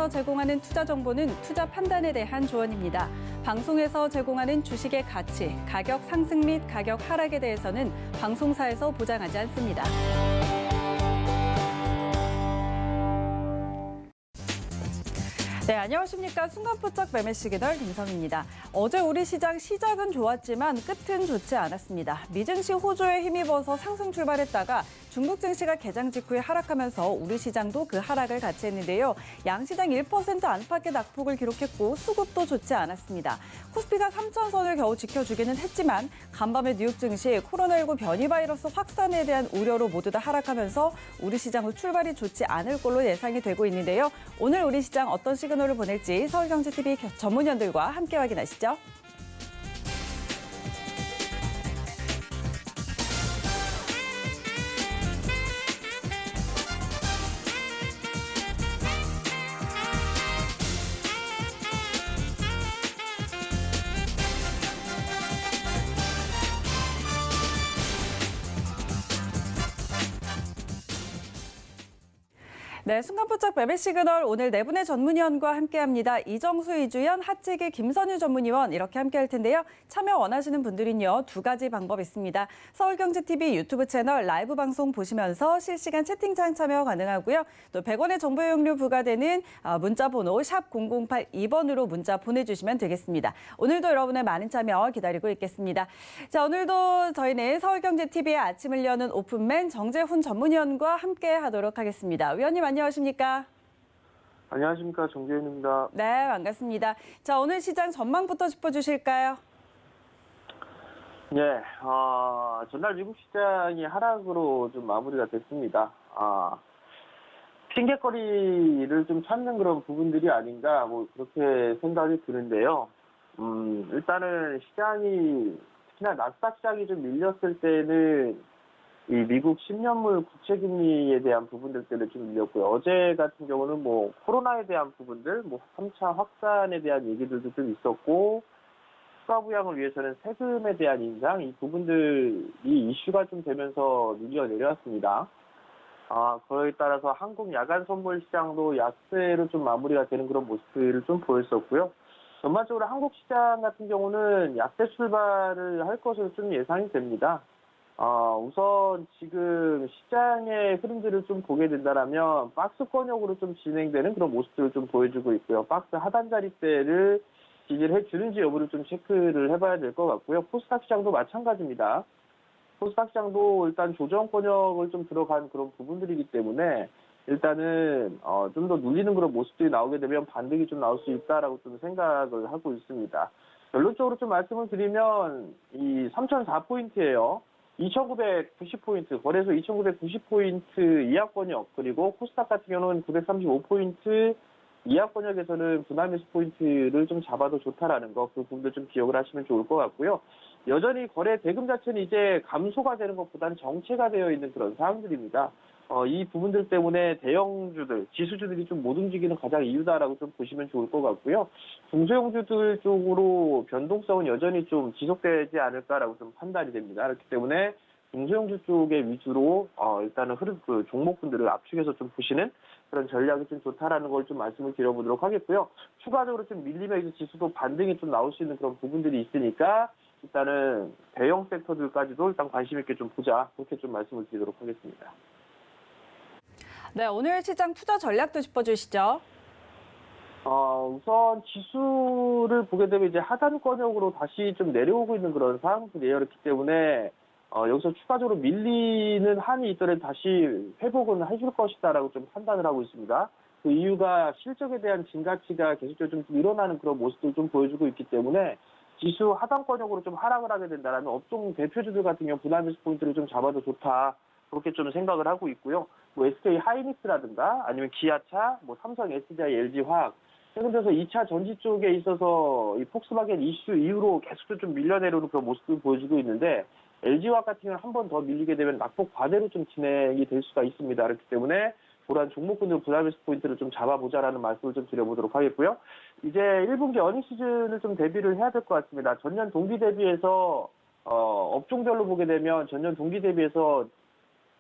방송에서 제공하는 투자 정보는 투자 판단에 대한 조언입니다. 방송에서 제공하는 주식의 가치, 가격 상승 및 가격 하락에 대해서는 방송사에서 보장하지 않습니다. 네, 안녕하십니까. 순간포착 매매 시그널 김성입니다. 어제 우리 시작은 좋았지만 끝은 좋지 않았습니다. 미증시 호조에 힘입어서 상승 출발했다가 중국 증시가 개장 직후에 하락하면서 우리 시장도 그 하락을 같이 했는데요. 양시장 1% 안팎의 낙폭을 기록했고 수급도 좋지 않았습니다. 코스피가 3천선을 겨우 지켜주기는 했지만 간밤에 뉴욕 증시 코로나19 변이 바이러스 확산에 대한 우려로 모두 다 하락하면서 우리 시장도 출발이 좋지 않을 걸로 예상이 되고 있는데요. 오늘 우리 시장 어떤 시그널을 보낼지 서울경제TV 전문위원들과 함께 확인하시죠. 네, 순간포착 매매 시그널 오늘 네 분의 전문위원과 함께합니다. 이정수, 이주연, 하찌기, 김선유 전문위원 이렇게 함께할 텐데요. 참여 원하시는 분들은요. 두 가지 방법 있습니다. 서울경제TV 유튜브 채널 라이브 방송 보시면서 실시간 채팅창 참여 가능하고요. 또 100원의 정보 이용료 부과되는 문자 번호 샵 0082번으로 문자 보내주시면 되겠습니다. 오늘도 여러분의 많은 참여 기다리고 있겠습니다. 자, 오늘도 저희는 서울경제TV의 아침을 여는 오픈맨 정재훈 전문위원과 함께 하도록 하겠습니다. 위원님 안녕하십니까? 안녕하십니까. 정재훈입니다. 네, 반갑습니다. 자, 오늘 시장 전망부터 짚어주실까요? 네, 전날 미국 시장이 하락으로 좀 마무리가 됐습니다. 핑계거리를 좀 찾는 그런 부분들이 아닌가, 그렇게 생각이 드는데요. 일단은 시장이, 특히나 나스닥 시장이 좀 밀렸을 때는 이 미국 10년물 국채금리에 대한 부분들 때문에 좀 밀렸고요. 어제 같은 경우는 코로나에 대한 부분들, 3차 확산에 대한 얘기들도 좀 있었고, 추가 부양을 위해서는 세금에 대한 인상, 이 부분들이 이슈가 좀 되면서 밀려 내려왔습니다. 그에 따라서 한국 야간 선물 시장도 약세로 좀 마무리가 되는 그런 모습들을 좀 보였었고요. 전반적으로 한국 시장 같은 경우는 약세 출발을 할 것으로 좀 예상이 됩니다. 우선 지금 시장의 흐름들을 좀 보게 된다면 박스권역으로 좀 진행되는 그런 모습들을 좀 보여주고 있고요. 박스 하단 자리대를 지지를 해주는지 여부를 좀 체크를 해봐야 될 것 같고요. 코스닥 시장도 마찬가지입니다. 코스닥 시장도 일단 조정권역을 좀 들어간 그런 부분들이기 때문에 일단은 좀 더 눌리는 그런 모습들이 나오게 되면 반등이 좀 나올 수 있다라고 좀 생각을 하고 있습니다. 결론적으로 좀 말씀을 드리면 이 3004포인트예요. 2990포인트, 거래소 2990포인트 이하권역, 그리고 코스닥 같은 경우는 935포인트 이하권역에서는 분할매수 포인트를 좀 잡아도 좋다라는 거, 그 부분도 좀 기억을 하시면 좋을 것 같고요. 여전히 거래 대금 자체는 이제 감소가 되는 것보다는 정체가 되어 있는 그런 상황들입니다. 이 부분들 때문에 대형주들, 지수주들이 좀 못 움직이는 가장 이유다라고 좀 보시면 좋을 것 같고요. 중소형주들 쪽으로 변동성은 여전히 좀 지속되지 않을까라고 좀 판단이 됩니다. 그렇기 때문에 중소형주 쪽에 위주로 일단은 종목군들을 압축해서 좀 보시는 그런 전략이 좀 좋다라는 걸 좀 말씀을 드려보도록 하겠고요. 추가적으로 좀 밀리면서 지수도 반등이 좀 나올 수 있는 그런 부분들이 있으니까 일단은 대형 섹터들까지도 일단 관심 있게 좀 보자, 그렇게 좀 말씀을 드리도록 하겠습니다. 네, 오늘 시장 투자 전략도 짚어주시죠. 우선 지수를 보게 되면 이제 하단권역으로 다시 좀 내려오고 있는 그런 상황들이에요. 그렇기 때문에 여기서 추가적으로 밀리는 한이 있더라도 다시 회복은 해줄 것이다라고 좀 판단을 하고 있습니다. 그 이유가 실적에 대한 진가치가 계속적으로 좀 늘어나는 그런 모습들을 좀 보여주고 있기 때문에 지수 하단권역으로 좀 하락을 하게 된다면 업종 대표주들 같은 경우 분할매수 포인트를 좀 잡아도 좋다, 그렇게 좀 생각을 하고 있고요. SK 하이닉스라든가 아니면 기아차, 삼성, SDI, LG화학, 최근 들어서 2차 전지 쪽에 있어서 이 폭스바겐 이슈 이후로 계속 좀 밀려내려오는 그런 모습을 보여주고 있는데, LG화학 같은 경우는 한 번 더 밀리게 되면 낙폭 과대로 좀 진행이 될 수가 있습니다. 그렇기 때문에 그러한 종목군들 분할매수 포인트를 좀 잡아보자라는 말씀을 좀 드려보도록 하겠고요. 이제 1분기 어닝 시즌을 좀 대비를 해야 될 것 같습니다. 전년 동기 대비해서 업종별로 보게 되면 전년 동기 대비해서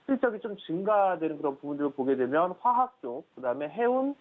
실적이 좀 증가되는 그런 부분들을 보게 되면 화학 쪽, 그다음에 해운,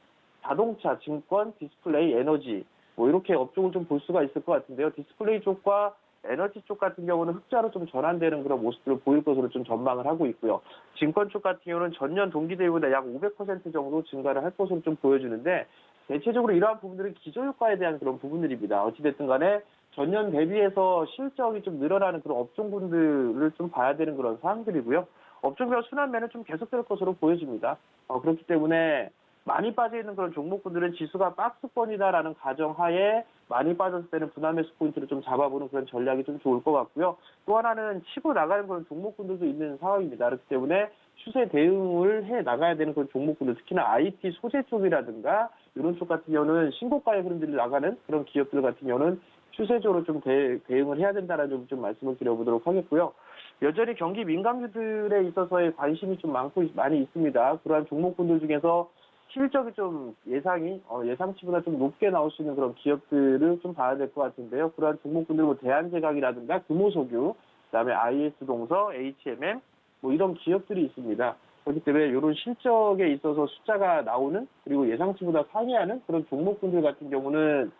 자동차, 증권, 디스플레이, 에너지 뭐 이렇게 업종을 좀 볼 수가 있을 것 같은데요. 디스플레이 쪽과 에너지 쪽 같은 경우는 흑자로 좀 전환되는 그런 모습들을 보일 것으로 좀 전망을 하고 있고요. 증권 쪽 같은 경우는 전년 동기 대비보다 약 500% 정도 증가를 할 것으로 좀 보여주는데 대체적으로 이러한 부분들은 기저효과에 대한 그런 부분들입니다. 어찌됐든 간에 전년 대비해서 실적이 좀 늘어나는 그런 업종군들을 좀 봐야 되는 그런 사항들이고요. 업종별 순환매는 좀 계속될 것으로 보여집니다. 그렇기 때문에 많이 빠져있는 그런 종목군들은 지수가 박스권이다라는 가정하에 많이 빠졌을 때는 분할 매수 포인트를 좀 잡아보는 그런 전략이 좀 좋을 것 같고요. 또 하나는 치고 나가는 그런 종목군들도 있는 상황입니다. 그렇기 때문에 추세 대응을 해 나가야 되는 그런 종목군들, 특히나 IT 소재 쪽이라든가 이런 쪽 같은 경우는 신고가의 흐름들이 나가는 그런 기업들 같은 경우는 추세적으로 좀 대응을 해야 된다는 점 좀 말씀을 드려보도록 하겠고요. 여전히 경기 민감주들에 있어서의 관심이 좀 많이 있습니다. 그러한 종목군들 중에서 실적이 좀 예상치보다 좀 높게 나올 수 있는 그런 기업들을 좀 봐야 될 것 같은데요. 그러한 종목군들 뭐 대한제각이라든가 금호석유, 그다음에 IS동서, HMM 뭐 이런 기업들이 있습니다. 그렇기 때문에 이런 실적에 있어서 숫자가 나오는 그리고 예상치보다 상회하는 그런 종목군들 같은 경우는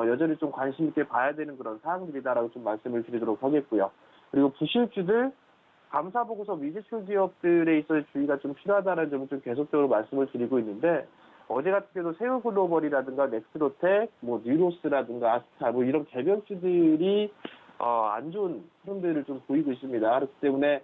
여전히 좀 관심 있게 봐야 되는 그런 사항들이다라고 좀 말씀을 드리도록 하겠고요. 그리고 부실주들, 감사보고서 미지출 기업들에 있어서 주의가 좀 필요하다는 점을 좀 계속적으로 말씀을 드리고 있는데 어제 같은 경우도 세우글로벌이라든가 넥스로텍, 뭐 뉴로스라든가 아스타 뭐 이런 개별주들이 안 좋은 흐름들을 좀 보이고 있습니다. 그렇기 때문에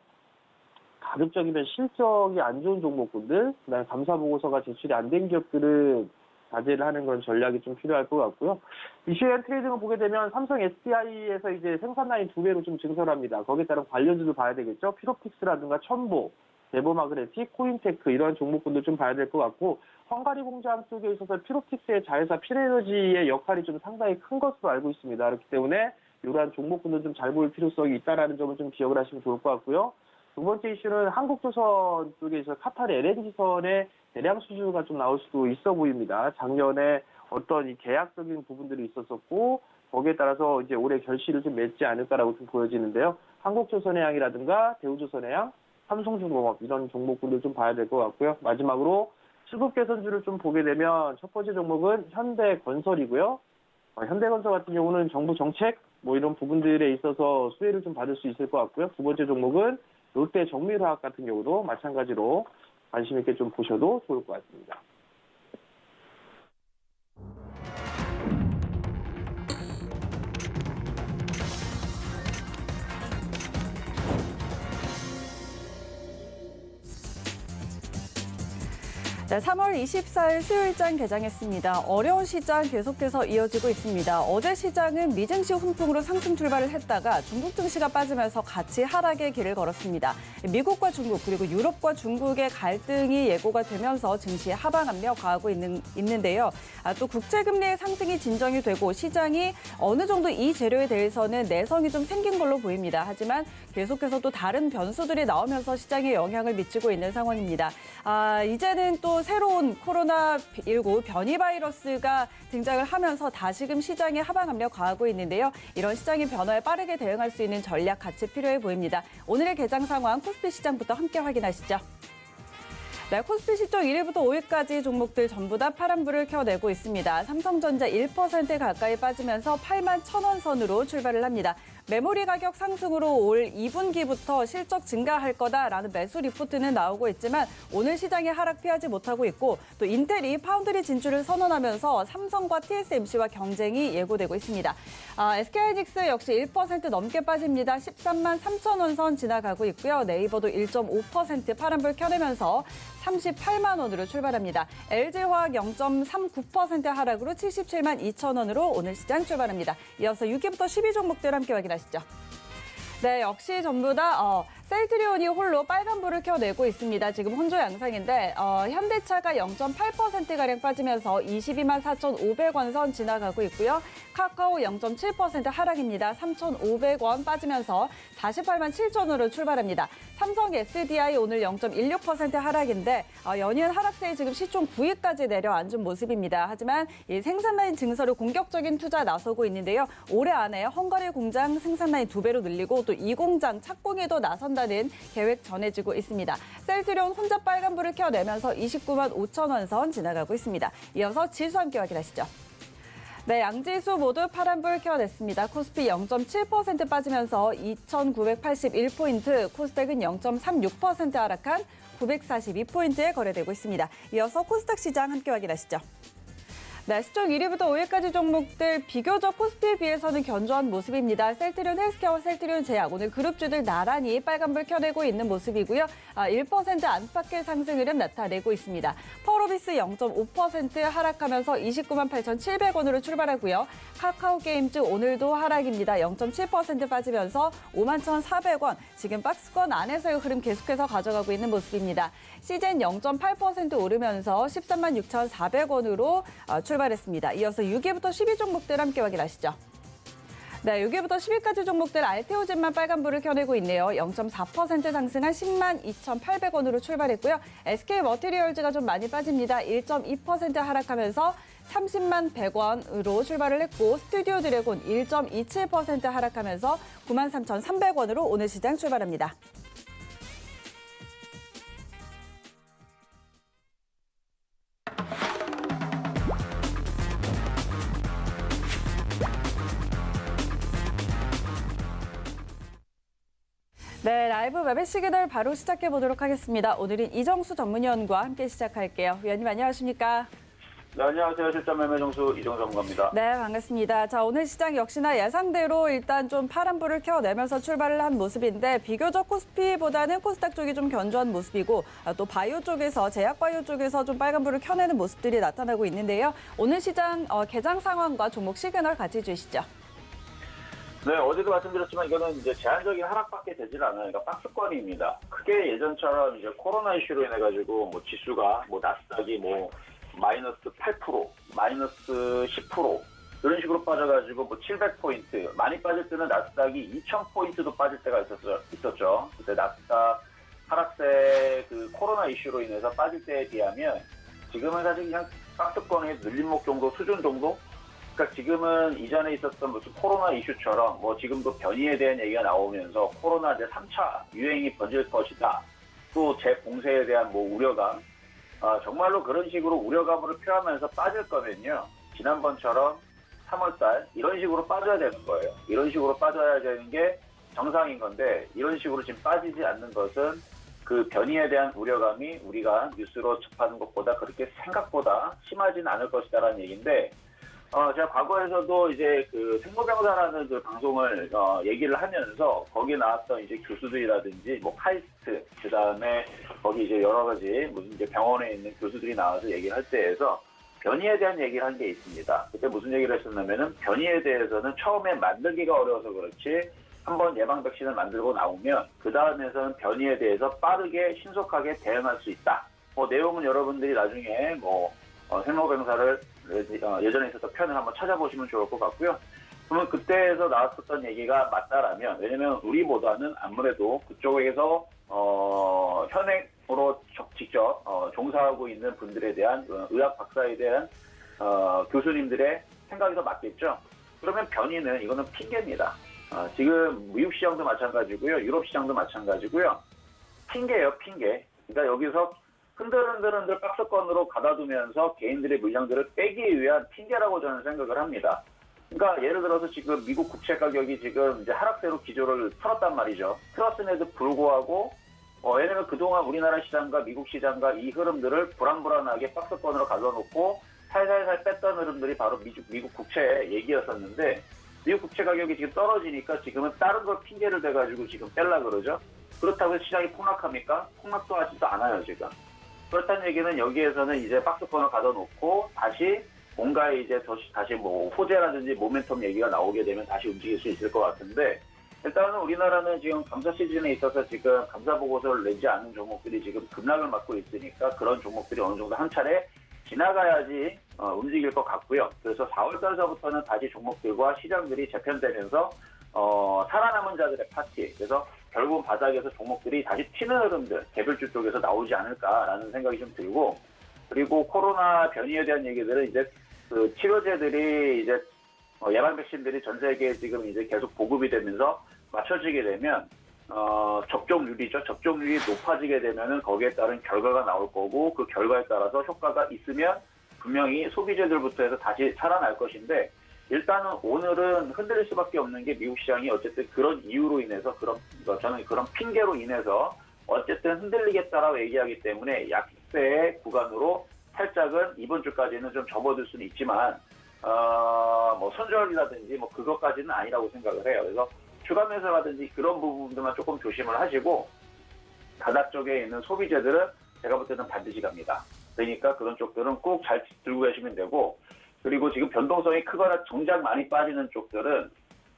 가급적이면 실적이 안 좋은 종목군들, 그다음에 감사보고서가 제출이 안 된 기업들은 자제를 하는 그런 전략이 좀 필요할 것 같고요. 이슈엔 트레이딩을 보게 되면 삼성 SDI에서 이제 생산 라인 2배로 좀 증설합니다. 거기에 따른 관련주도 봐야 되겠죠. 피로픽스라든가 첨보, 데보마그네틱, 코인테크 이러한 종목군도 좀 봐야 될 것 같고 헝가리 공장 쪽에 있어서 피로픽스의 자회사 필에너지의 역할이 좀 상당히 큰 것으로 알고 있습니다. 그렇기 때문에 이러한 종목군도 좀 잘 보일 필요성이 있다는 점을 좀 기억을 하시면 좋을 것 같고요. 두 번째 이슈는 한국조선 쪽에서 카타르 LNG선의 대량 수주가 좀 나올 수도 있어 보입니다. 작년에 어떤 이 계약적인 부분들이 있었었고 거기에 따라서 이제 올해 결실을 좀 맺지 않을까라고 좀 보여지는데요. 한국조선해양이라든가 대우조선해양, 삼성중공업 이런 종목군들 좀 봐야 될 것 같고요. 마지막으로 수급 개선주를 좀 보게 되면 첫 번째 종목은 현대건설이고요. 현대건설 같은 경우는 정부 정책 뭐 이런 부분들에 있어서 수혜를 좀 받을 수 있을 것 같고요. 두 번째 종목은 롯데정밀화학 같은 경우도 마찬가지로 관심 있게 좀 보셔도 좋을 것 같습니다. 네, 3월 24일 수요일장 개장했습니다. 어려운 시장 계속해서 이어지고 있습니다. 어제 시장은 미증시 훈풍으로 상승 출발을 했다가 중국 증시가 빠지면서 같이 하락의 길을 걸었습니다. 미국과 중국 그리고 유럽과 중국의 갈등이 예고가 되면서 증시의 하방 압력 가하고 있는데요. 또 국제금리의 상승이 진정이 되고 시장이 어느 정도 이 재료에 대해서는 내성이 좀 생긴 걸로 보입니다. 하지만 계속해서 또 다른 변수들이 나오면서 시장에 영향을 미치고 있는 상황입니다. 이제는 또 새로운 코로나19 변이 바이러스가 등장을 하면서 다시금 시장의 하방 압력 가하고 있는데요. 이런 시장의 변화에 빠르게 대응할 수 있는 전략 같이 필요해 보입니다. 오늘의 개장 상황 코스피 시장부터 함께 확인하시죠. 네, 코스피 시총 1위부터 5위까지 종목들 전부 다 파란불을 켜내고 있습니다. 삼성전자 1% 가까이 빠지면서 8만 1,000원 선으로 출발을 합니다. 메모리 가격 상승으로 올 2분기부터 실적 증가할 거다라는 매수 리포트는 나오고 있지만 오늘 시장의 하락 피하지 못하고 있고 또 인텔이 파운드리 진출을 선언하면서 삼성과 TSMC와 경쟁이 예고되고 있습니다. SK하이닉스 역시 1% 넘게 빠집니다. 13만 3,000원 선 지나가고 있고요. 네이버도 1.5% 파란불 켜내면서 38만 원으로 출발합니다. LG화학 0.39% 하락으로 77만 2천 원으로 오늘 시장 출발합니다. 이어서 6위부터 10위 종목들 함께 확인하시죠. 네, 역시 전부 다 셀트리온이 홀로 빨간불을 켜내고 있습니다. 지금 혼조 양상인데 현대차가 0.8%가량 빠지면서 22만 4,500원 선 지나가고 있고요. 카카오 0.7% 하락입니다. 3,500원 빠지면서 48만 7천원으로 출발합니다. 삼성 SDI 오늘 0.16% 하락인데 연이은 하락세에 지금 시총 9위까지 내려앉은 모습입니다. 하지만 이 생산라인 증설을 공격적인 투자 나서고 있는데요. 올해 안에 헝가리 공장 생산라인 2배로 늘리고 또 이 공장 착공에도 나선다. 출발한다는 계획 전해지고 있습니다. 셀트리온 혼자 빨간불을 켜내면서 29만 5천 원 선 지나가고 있습니다. 이어서 지수 함께 확인하시죠. 네, 양지수 모두 파란불 켜냈습니다. 코스피 0.7% 빠지면서 2,981포인트, 코스닥은 0.36% 하락한 942포인트에 거래되고 있습니다. 이어서 코스닥 시장 함께 확인하시죠. 네, 시총 1위부터 5위까지 종목들 비교적 코스피에 비해서는 견조한 모습입니다. 셀트리온 헬스케어와 셀트리온 제약, 오늘 그룹주들 나란히 빨간불 켜내고 있는 모습이고요. 1% 안팎의 상승 흐름 나타내고 있습니다. 펄오비스 0.5% 하락하면서 29만 8,700원으로 출발하고요. 카카오게임즈 오늘도 하락입니다. 0.7% 빠지면서 5만 1,400원, 지금 박스권 안에서의 흐름 계속해서 가져가고 있는 모습입니다. 시젠 0.8% 오르면서 13만 6,400원으로 출발했습니다. 이어서 6위부터 10위 종목들 함께 확인하시죠. 네, 6위부터 10위까지 종목들 알테오젠만 빨간불을 켜내고 있네요. 0.4% 상승한 10만 2,800원으로 출발했고요. SK머티리얼즈가 좀 많이 빠집니다. 1.2% 하락하면서 30만 100원으로 출발을 했고, 스튜디오 드래곤 1.27% 하락하면서 9만 3,300원으로 오늘 시장 출발합니다. 네, 라이브 매매 시그널 바로 시작해 보도록 하겠습니다. 오늘은 이정수 전문위원과 함께 시작할게요. 위원님 안녕하십니까? 네, 안녕하세요. 실전 매매 정수 이정수 전문가입니다. 네, 반갑습니다. 자, 오늘 시장 역시나 예상대로 일단 좀 파란불을 켜내면서 출발을 한 모습인데 비교적 코스피보다는 코스닥 쪽이 좀 견조한 모습이고 또 바이오 쪽에서 제약바이오 쪽에서 좀 빨간불을 켜내는 모습들이 나타나고 있는데요. 오늘 시장 개장 상황과 종목 시그널 같이 주시죠. 네, 어제도 말씀드렸지만 이거는 이제 제한적인 하락밖에 되질 않아요. 그러니까 박스권입니다. 크게 예전처럼 이제 코로나 이슈로 인해 가지고 뭐 지수가 뭐 나스닥이 뭐 마이너스 8%, 마이너스 10% 이런 식으로 빠져가지고 뭐 700포인트 많이 빠질 때는 나스닥이 2000포인트도 빠질 때가 있었죠. 그때 나스닥 하락세 그 코로나 이슈로 인해서 빠질 때에 비하면 지금은 사실 그냥 박스권의 늘림목 정도 수준 정도. 그러니까 지금은 이전에 있었던 무슨 코로나 이슈처럼 뭐 지금도 변이에 대한 얘기가 나오면서 코로나 이제 3차 유행이 번질 것이다. 또 재봉쇄에 대한 뭐 우려감. 정말로 그런 식으로 우려감을 표하면서 빠질 거면요. 지난번처럼 3월달 이런 식으로 빠져야 되는 거예요. 이런 식으로 빠져야 되는 게 정상인 건데 이런 식으로 지금 빠지지 않는 것은 그 변이에 대한 우려감이 우리가 뉴스로 접하는 것보다 그렇게 생각보다 심하지는 않을 것이다라는 얘기인데 제가 과거에서도 이제 그 생로병사라는 그 방송을 얘기를 하면서 거기 나왔던 이제 교수들이라든지 뭐 카이스트 그다음에 거기 이제 여러 가지 무슨 이제 병원에 있는 교수들이 나와서 얘기를 할 때에서 변이에 대한 얘기를 한 게 있습니다. 그때 무슨 얘기를 했었냐면은 변이에 대해서는 처음에 만들기가 어려워서 그렇지 한번 예방 백신을 만들고 나오면 그 다음에서는 변이에 대해서 빠르게 신속하게 대응할 수 있다. 뭐 내용은 여러분들이 나중에 뭐 생로병사를 예전에 있었던 편을 한번 찾아보시면 좋을 것 같고요. 그러면 그때에서 나왔었던 얘기가 맞다라면 왜냐면 우리보다는 아무래도 그쪽에서 현행으로 직접 종사하고 있는 분들에 대한 의학 박사에 대한 교수님들의 생각이 더 맞겠죠. 그러면 변이는 이거는 핑계입니다. 지금 미국 시장도 마찬가지고요. 유럽 시장도 마찬가지고요. 핑계예요, 핑계. 그러니까 여기서 흔들흔들 박스권으로 가다두면서 개인들의 물량들을 빼기 위한 핑계라고 저는 생각을 합니다. 그러니까 예를 들어서 지금 미국 국채 가격이 지금 이제 하락세로 기조를 틀었단 말이죠. 틀었음에도 불구하고 왜냐면 그동안 우리나라 시장과 미국 시장과 이 흐름들을 불안불안하게 박스권으로 가둬놓고 살살살 뺐던 흐름들이 바로 미국 국채 얘기였었는데 미국 국채 가격이 지금 떨어지니까 지금은 다른 걸 핑계를 대가지고 지금 뺄라 그러죠. 그렇다고 해서 시장이 폭락합니까? 폭락도 하지도 않아요, 지금. 그렇다는 얘기는 여기에서는 이제 박스권을 가둬놓고 다시 뭔가 이제 다시 뭐 호재라든지 모멘텀 얘기가 나오게 되면 다시 움직일 수 있을 것 같은데 일단은 우리나라는 지금 감사 시즌에 있어서 지금 감사 보고서를 내지 않은 종목들이 지금 급락을 맞고 있으니까 그런 종목들이 어느 정도 한 차례 지나가야지 움직일 것 같고요. 그래서 4월달서부터는 다시 종목들과 시장들이 재편되면서 살아남은 자들의 파티. 그래서 결국은 바닥에서 종목들이 다시 튀는 흐름들, 개별주 쪽에서 나오지 않을까라는 생각이 좀 들고, 그리고 코로나 변이에 대한 얘기들은 이제 그 치료제들이 이제 예방 백신들이 전 세계에 지금 이제 계속 보급이 되면서 맞춰지게 되면 접종률이죠. 접종률이 높아지게 되면은 거기에 따른 결과가 나올 거고 그 결과에 따라서 효과가 있으면 분명히 소비자들부터 해서 다시 살아날 것인데 일단은 오늘은 흔들릴 수밖에 없는 게 미국 시장이 어쨌든 그런 이유로 인해서 저는 그런 핑계로 인해서 어쨌든 흔들리겠다라고 얘기하기 때문에 약세의 구간으로 살짝은 이번 주까지는 좀 접어들 수는 있지만 뭐 손절이라든지 뭐 그것까지는 아니라고 생각을 해요. 그래서 추가 매수라든지 그런 부분들만 조금 조심을 하시고 바닥 쪽에 있는 소비재들은 제가 볼 때는 반드시 갑니다. 그러니까 그런 쪽들은 꼭 잘 들고 계시면 되고 그리고 지금 변동성이 크거나 정작 많이 빠지는 쪽들은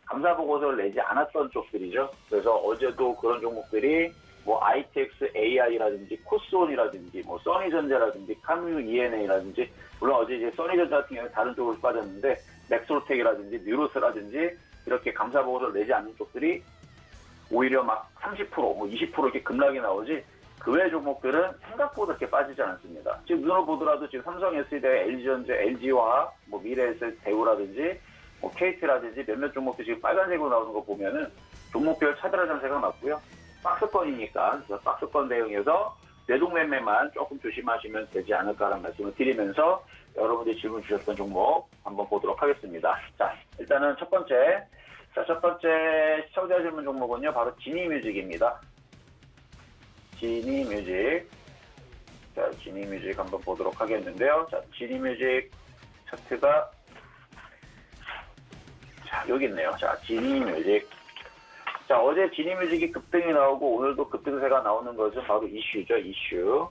감사 보고서를 내지 않았던 쪽들이죠. 그래서 어제도 그런 종목들이 뭐 ITX AI라든지 코스온이라든지 뭐 써니전자라든지 카뮤 ENA라든지 물론 어제 이제 써니전자 같은 경우는 다른 쪽으로 빠졌는데 맥솔텍이라든지 뉴로스라든지 이렇게 감사 보고서를 내지 않는 쪽들이 오히려 막 30%, 뭐 20% 이렇게 급락이 나오지 그 외 종목들은 생각보다 그렇게 빠지지 않았습니다. 지금 눈으로 보더라도 지금 삼성 SDI, LG전자, LG화학, 뭐 미래에셋, 대우라든지 뭐 KT라든지 몇몇 종목들이 지금 빨간색으로 나오는 거 보면은 종목별 차별화 장세가 맞고요. 박스권이니까 그래서 박스권 대응해서 내동매매만 조금 조심하시면 되지 않을까라는 말씀을 드리면서 여러분들이 질문 주셨던 종목 한번 보도록 하겠습니다. 자, 일단은 첫 번째 시청자 질문 종목은요, 바로 지니뮤직입니다. 지니뮤직. 자, 지니뮤직 한번 보도록 하겠는데요. 자, 지니뮤직 차트가 자, 여기 있네요. 자, 지니뮤직. 자, 어제 지니뮤직이 급등이 나오고 오늘도 급등세가 나오는 것은 바로 이슈죠, 이슈.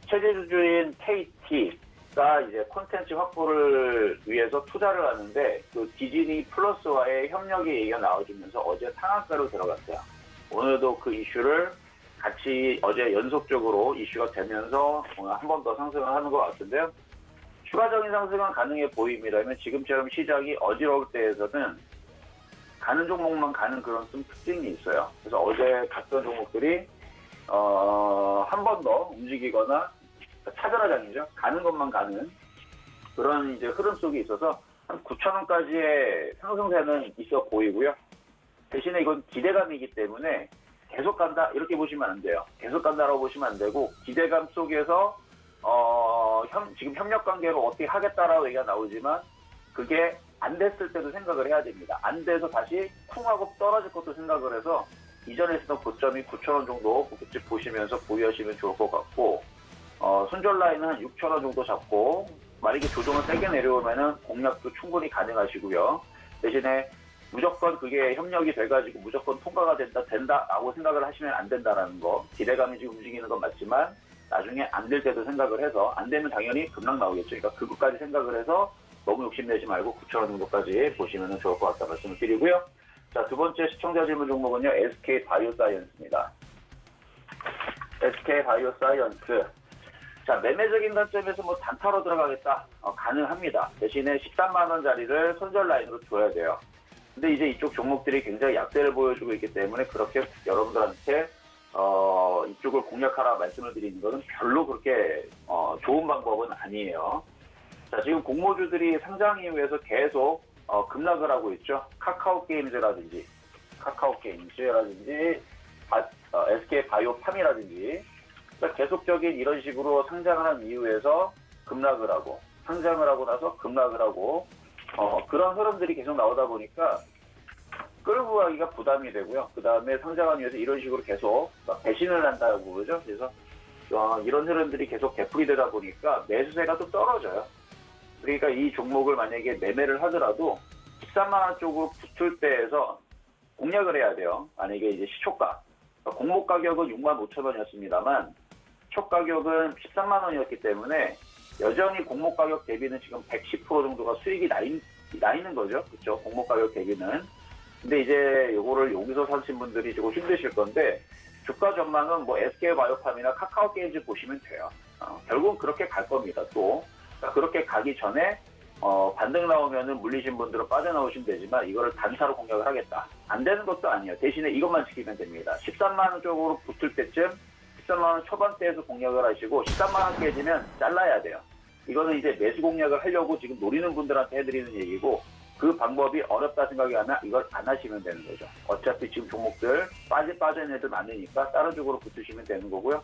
체제주주인 KT가 이제 콘텐츠 확보를 위해서 투자를 하는데 그 디즈니 플러스와의 협력이 얘기가 나와주면서 어제 상한가로 들어갔어요. 오늘도 그 이슈를 같이 어제 연속적으로 이슈가 되면서 오늘 한 번 더 상승을 하는 것 같은데요. 추가적인 상승은 가능해 보입니다만 지금처럼 시장이 어지러울 때에서는 가는 종목만 가는 그런 좀 특징이 있어요. 그래서 어제 갔던 종목들이 한 번 더 움직이거나 차별화장이죠. 가는 것만 가는 그런 이제 흐름 속에 있어서 한 9,000원까지의 상승세는 있어 보이고요. 대신에 이건 기대감이기 때문에 계속 간다 이렇게 보시면 안 돼요. 계속 간다라고 보시면 안 되고 기대감 속에서 지금 협력 관계로 어떻게 하겠다라고 얘기가 나오지만 그게 안 됐을 때도 생각을 해야 됩니다. 안 돼서 다시 쿵 하고 떨어질 것도 생각을 해서 이전에 있었던 고점이 9,000원 정도 고깃집 보시면서 보유하시면 좋을 것 같고 손절 라인은 한 6,000원 정도 잡고 만약에 조정을 세게 내려오면은 공략도 충분히 가능하시고요. 대신에 무조건 그게 협력이 돼가지고 무조건 통과가 된다라고 생각을 하시면 안 된다라는 거. 기대감이 지금 움직이는 건 맞지만 나중에 안 될 때도 생각을 해서 안 되면 당연히 급락 나오겠죠. 그러니까 그것까지 생각을 해서 너무 욕심내지 말고 9,000원 정도까지 보시면 좋을 것 같다 말씀을 드리고요. 자, 두 번째 시청자 질문 종목은요. SK바이오사이언스입니다. SK바이오사이언스. 자, 매매적인 관점에서 뭐 단타로 들어가겠다. 가능합니다. 대신에 13만 원짜리를 손절 라인으로 줘야 돼요. 근데 이제 이쪽 종목들이 굉장히 약세를 보여주고 있기 때문에 그렇게 여러분들한테 이쪽을 공략하라 말씀을 드리는 것은 별로 그렇게 좋은 방법은 아니에요. 자, 지금 공모주들이 상장 이후에서 계속 급락을 하고 있죠. 카카오게임즈라든지 SK바이오팜이라든지 그러니까 계속적인 이런 식으로 상장을 한 이후에서 급락을 하고 상장을 하고 나서 급락을 하고 그런 흐름들이 계속 나오다 보니까 끌고 가기가 부담이 되고요. 그 다음에 상장하기 위해서 이런 식으로 계속 배신을 한다고 그러죠. 그래서 이런 흐름들이 계속 되풀이 되다 보니까 매수세가 또 떨어져요. 그러니까 이 종목을 만약에 매매를 하더라도 13만 원 쪽으로 붙을 때에서 공략을 해야 돼요. 만약에 이제 시초가. 공모 가격은 6만 5천 원이었습니다만 초 가격은 13만 원이었기 때문에 여전히 공모 가격 대비는 지금 110% 정도가 수익이 나 있는 거죠. 그렇죠? 공모 가격 대비는. 근데 이제 요거를 여기서 사신 분들이 조금 힘드실 건데 주가 전망은 뭐 SK바이오팜이나 카카오게임즈 보시면 돼요. 결국은 그렇게 갈 겁니다. 또 그러니까 그렇게 가기 전에 반등 나오면은 물리신 분들은 빠져나오시면 되지만 이거를 단타로 공략을 하겠다. 안 되는 것도 아니에요. 대신에 이것만 지키면 됩니다. 13만 원 쪽으로 붙을 때쯤 13만 원 초반대에서 공략을 하시고 13만 원 깨지면 잘라야 돼요. 이거는 이제 매수 공략을 하려고 지금 노리는 분들한테 해드리는 얘기고 그 방법이 어렵다 생각이 하면 이걸 안 하시면 되는 거죠. 어차피 지금 종목들 빠진 애들 많으니까 다른 쪽으로 붙으시면 되는 거고요.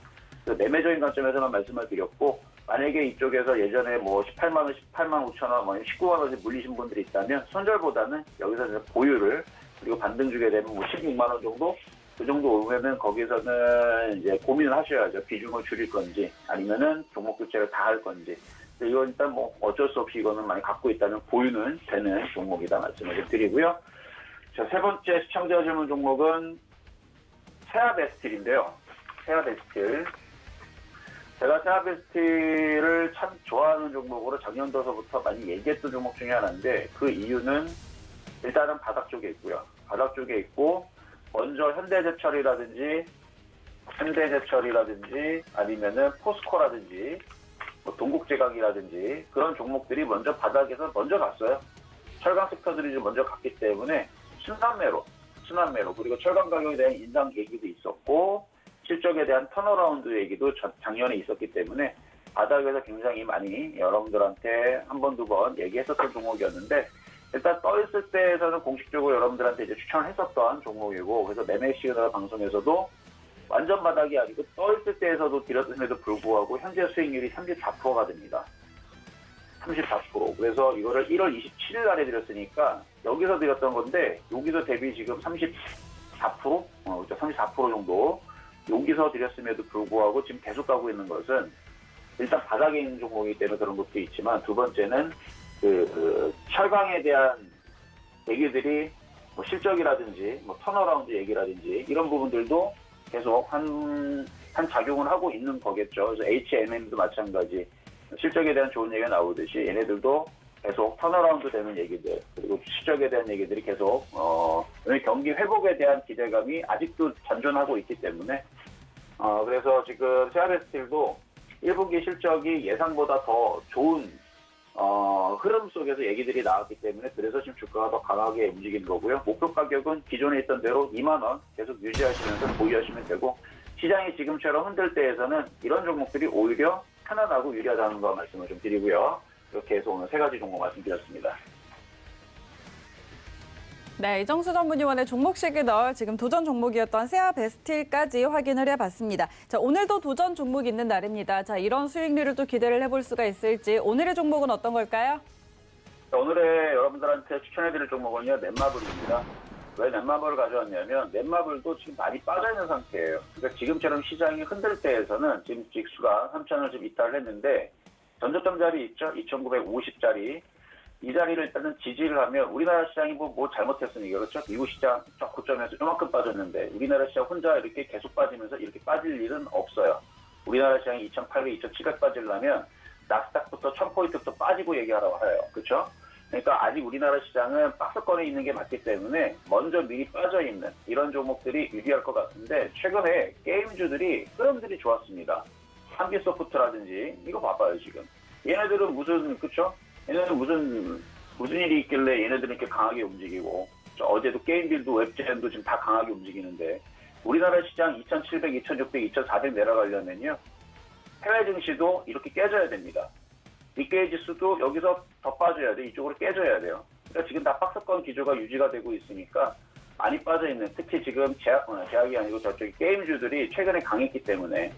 매매적인 관점에서만 말씀을 드렸고, 만약에 이쪽에서 예전에 뭐 18만 원, 18만 5천 원, 19만 원에 물리신 분들이 있다면 손절보다는 여기서 이제 보유를, 그리고 반등 주게 되면 뭐 16만 원 정도, 그 정도 오면은 거기서는 이제 고민을 하셔야죠. 비중을 줄일 건지 아니면은 종목 교체를 다 할 건지. 이건 일단 뭐 어쩔 수 없이 이거는 많이 갖고 있다면 보유는 되는 종목이다 말씀을 좀 드리고요. 자, 세 번째 시청자 질문 종목은 세아베스틸인데요. 세아베스틸. 제가 세아베스틸을 참 좋아하는 종목으로 작년도서부터 많이 얘기했던 종목 중에 하나인데, 그 이유는 일단은 바닥 쪽에 있고요. 바닥 쪽에 있고, 먼저 현대제철이라든지 아니면은 포스코라든지 뭐 동국제강이라든지 그런 종목들이 먼저 바닥에서 먼저 갔어요. 철강 섹터들이 좀 먼저 갔기 때문에 순환매로 그리고 철강 가격에 대한 인상 얘기도 있었고 실적에 대한 턴어라운드 얘기도 작년에 있었기 때문에 바닥에서 굉장히 많이 여러분들한테 한 번, 두 번 얘기했었던 종목이었는데, 일단 떠있을 때에서는 공식적으로 여러분들한테 이제 추천을 했었던 종목이고, 그래서 매매 시그널 방송에서도 완전 바닥이 아니고 떠있을 때에서도 드렸음에도 불구하고 현재 수익률이 34%가 됩니다. 34%. 그래서 이거를 1월 27일 날에 드렸으니까 여기서 드렸던 건데, 여기서 대비 지금 34%? 34% 정도 여기서 드렸음에도 불구하고 지금 계속 가고 있는 것은, 일단 바닥에 있는 종목이기 때문에 그런 것도 있지만, 두 번째는 철강에 대한 얘기들이 뭐 실적이라든지 뭐 턴어라운드 얘기라든지 이런 부분들도 계속 한 작용을 하고 있는 거겠죠. 그래서 HMM도 마찬가지 실적에 대한 좋은 얘기가 나오듯이 얘네들도 계속 턴어라운드 되는 얘기들, 그리고 실적에 대한 얘기들이 계속 경기 회복에 대한 기대감이 아직도 잔존하고 있기 때문에 그래서 지금 세아베스틸도 1분기 실적이 예상보다 더 좋은 흐름 속에서 얘기들이 나왔기 때문에, 그래서 지금 주가가 더 강하게 움직이는 거고요. 목표 가격은 기존에 있던 대로 2만 원 계속 유지하시면서 보유하시면 되고, 시장이 지금처럼 흔들 때에서는 이런 종목들이 오히려 편안하고 유리하다는 거 말씀을 좀 드리고요. 이렇게 해서 오늘 세 가지 종목 말씀드렸습니다. 네, 이정수 전문위원의 종목 시그널, 지금 도전 종목이었던 세아베스틸까지 확인을 해봤습니다. 자, 오늘도 도전 종목 있는 날입니다. 자, 이런 수익률을 또 기대를 해볼 수가 있을지, 오늘의 종목은 어떤 걸까요? 오늘의 여러분들한테 추천해드릴 종목은요, 넷마블입니다. 왜 넷마블을 가져왔냐면, 넷마블도 지금 많이 빠져있는 상태예요. 그러니까 지금처럼 시장이 흔들 때에서는 지금 직수가 3,000을 좀 이탈을 했는데, 전저점 자리 있죠? 2,950짜리. 이 자리를 일단은 지지를 하면, 우리나라 시장이 뭐 잘못했으니까, 그렇죠? 미국 시장 저 고점에서 이만큼 빠졌는데, 우리나라 시장 혼자 이렇게 계속 빠지면서 이렇게 빠질 일은 없어요. 우리나라 시장이 2,800, 2,700 빠지려면 나스닥부터 1,000포인트부터 빠지고 얘기하라고 해요. 그렇죠? 그러니까 아직 우리나라 시장은 박스권에 있는 게 맞기 때문에 먼저 미리 빠져있는 이런 종목들이 유리할 것 같은데, 최근에 게임주들이 흐름들이 좋았습니다. 한빛소프트라든지 이거 봐봐요. 지금 얘네들은 무슨, 그렇죠? 얘네들은 무슨 일이 있길래 얘네들은 이렇게 강하게 움직이고, 어제도 게임빌도 웹젠도 지금 다 강하게 움직이는데, 우리나라 시장 2,700, 2,600, 2,400 내려가려면요, 해외 증시도 이렇게 깨져야 됩니다. 니케이 지수도 여기서 더 빠져야 돼. 이쪽으로 깨져야 돼요. 그러니까 지금 다 박스권 기조가 유지가 되고 있으니까 많이 빠져있는, 특히 지금 제약이 아니고 저쪽이 게임주들이 최근에 강했기 때문에,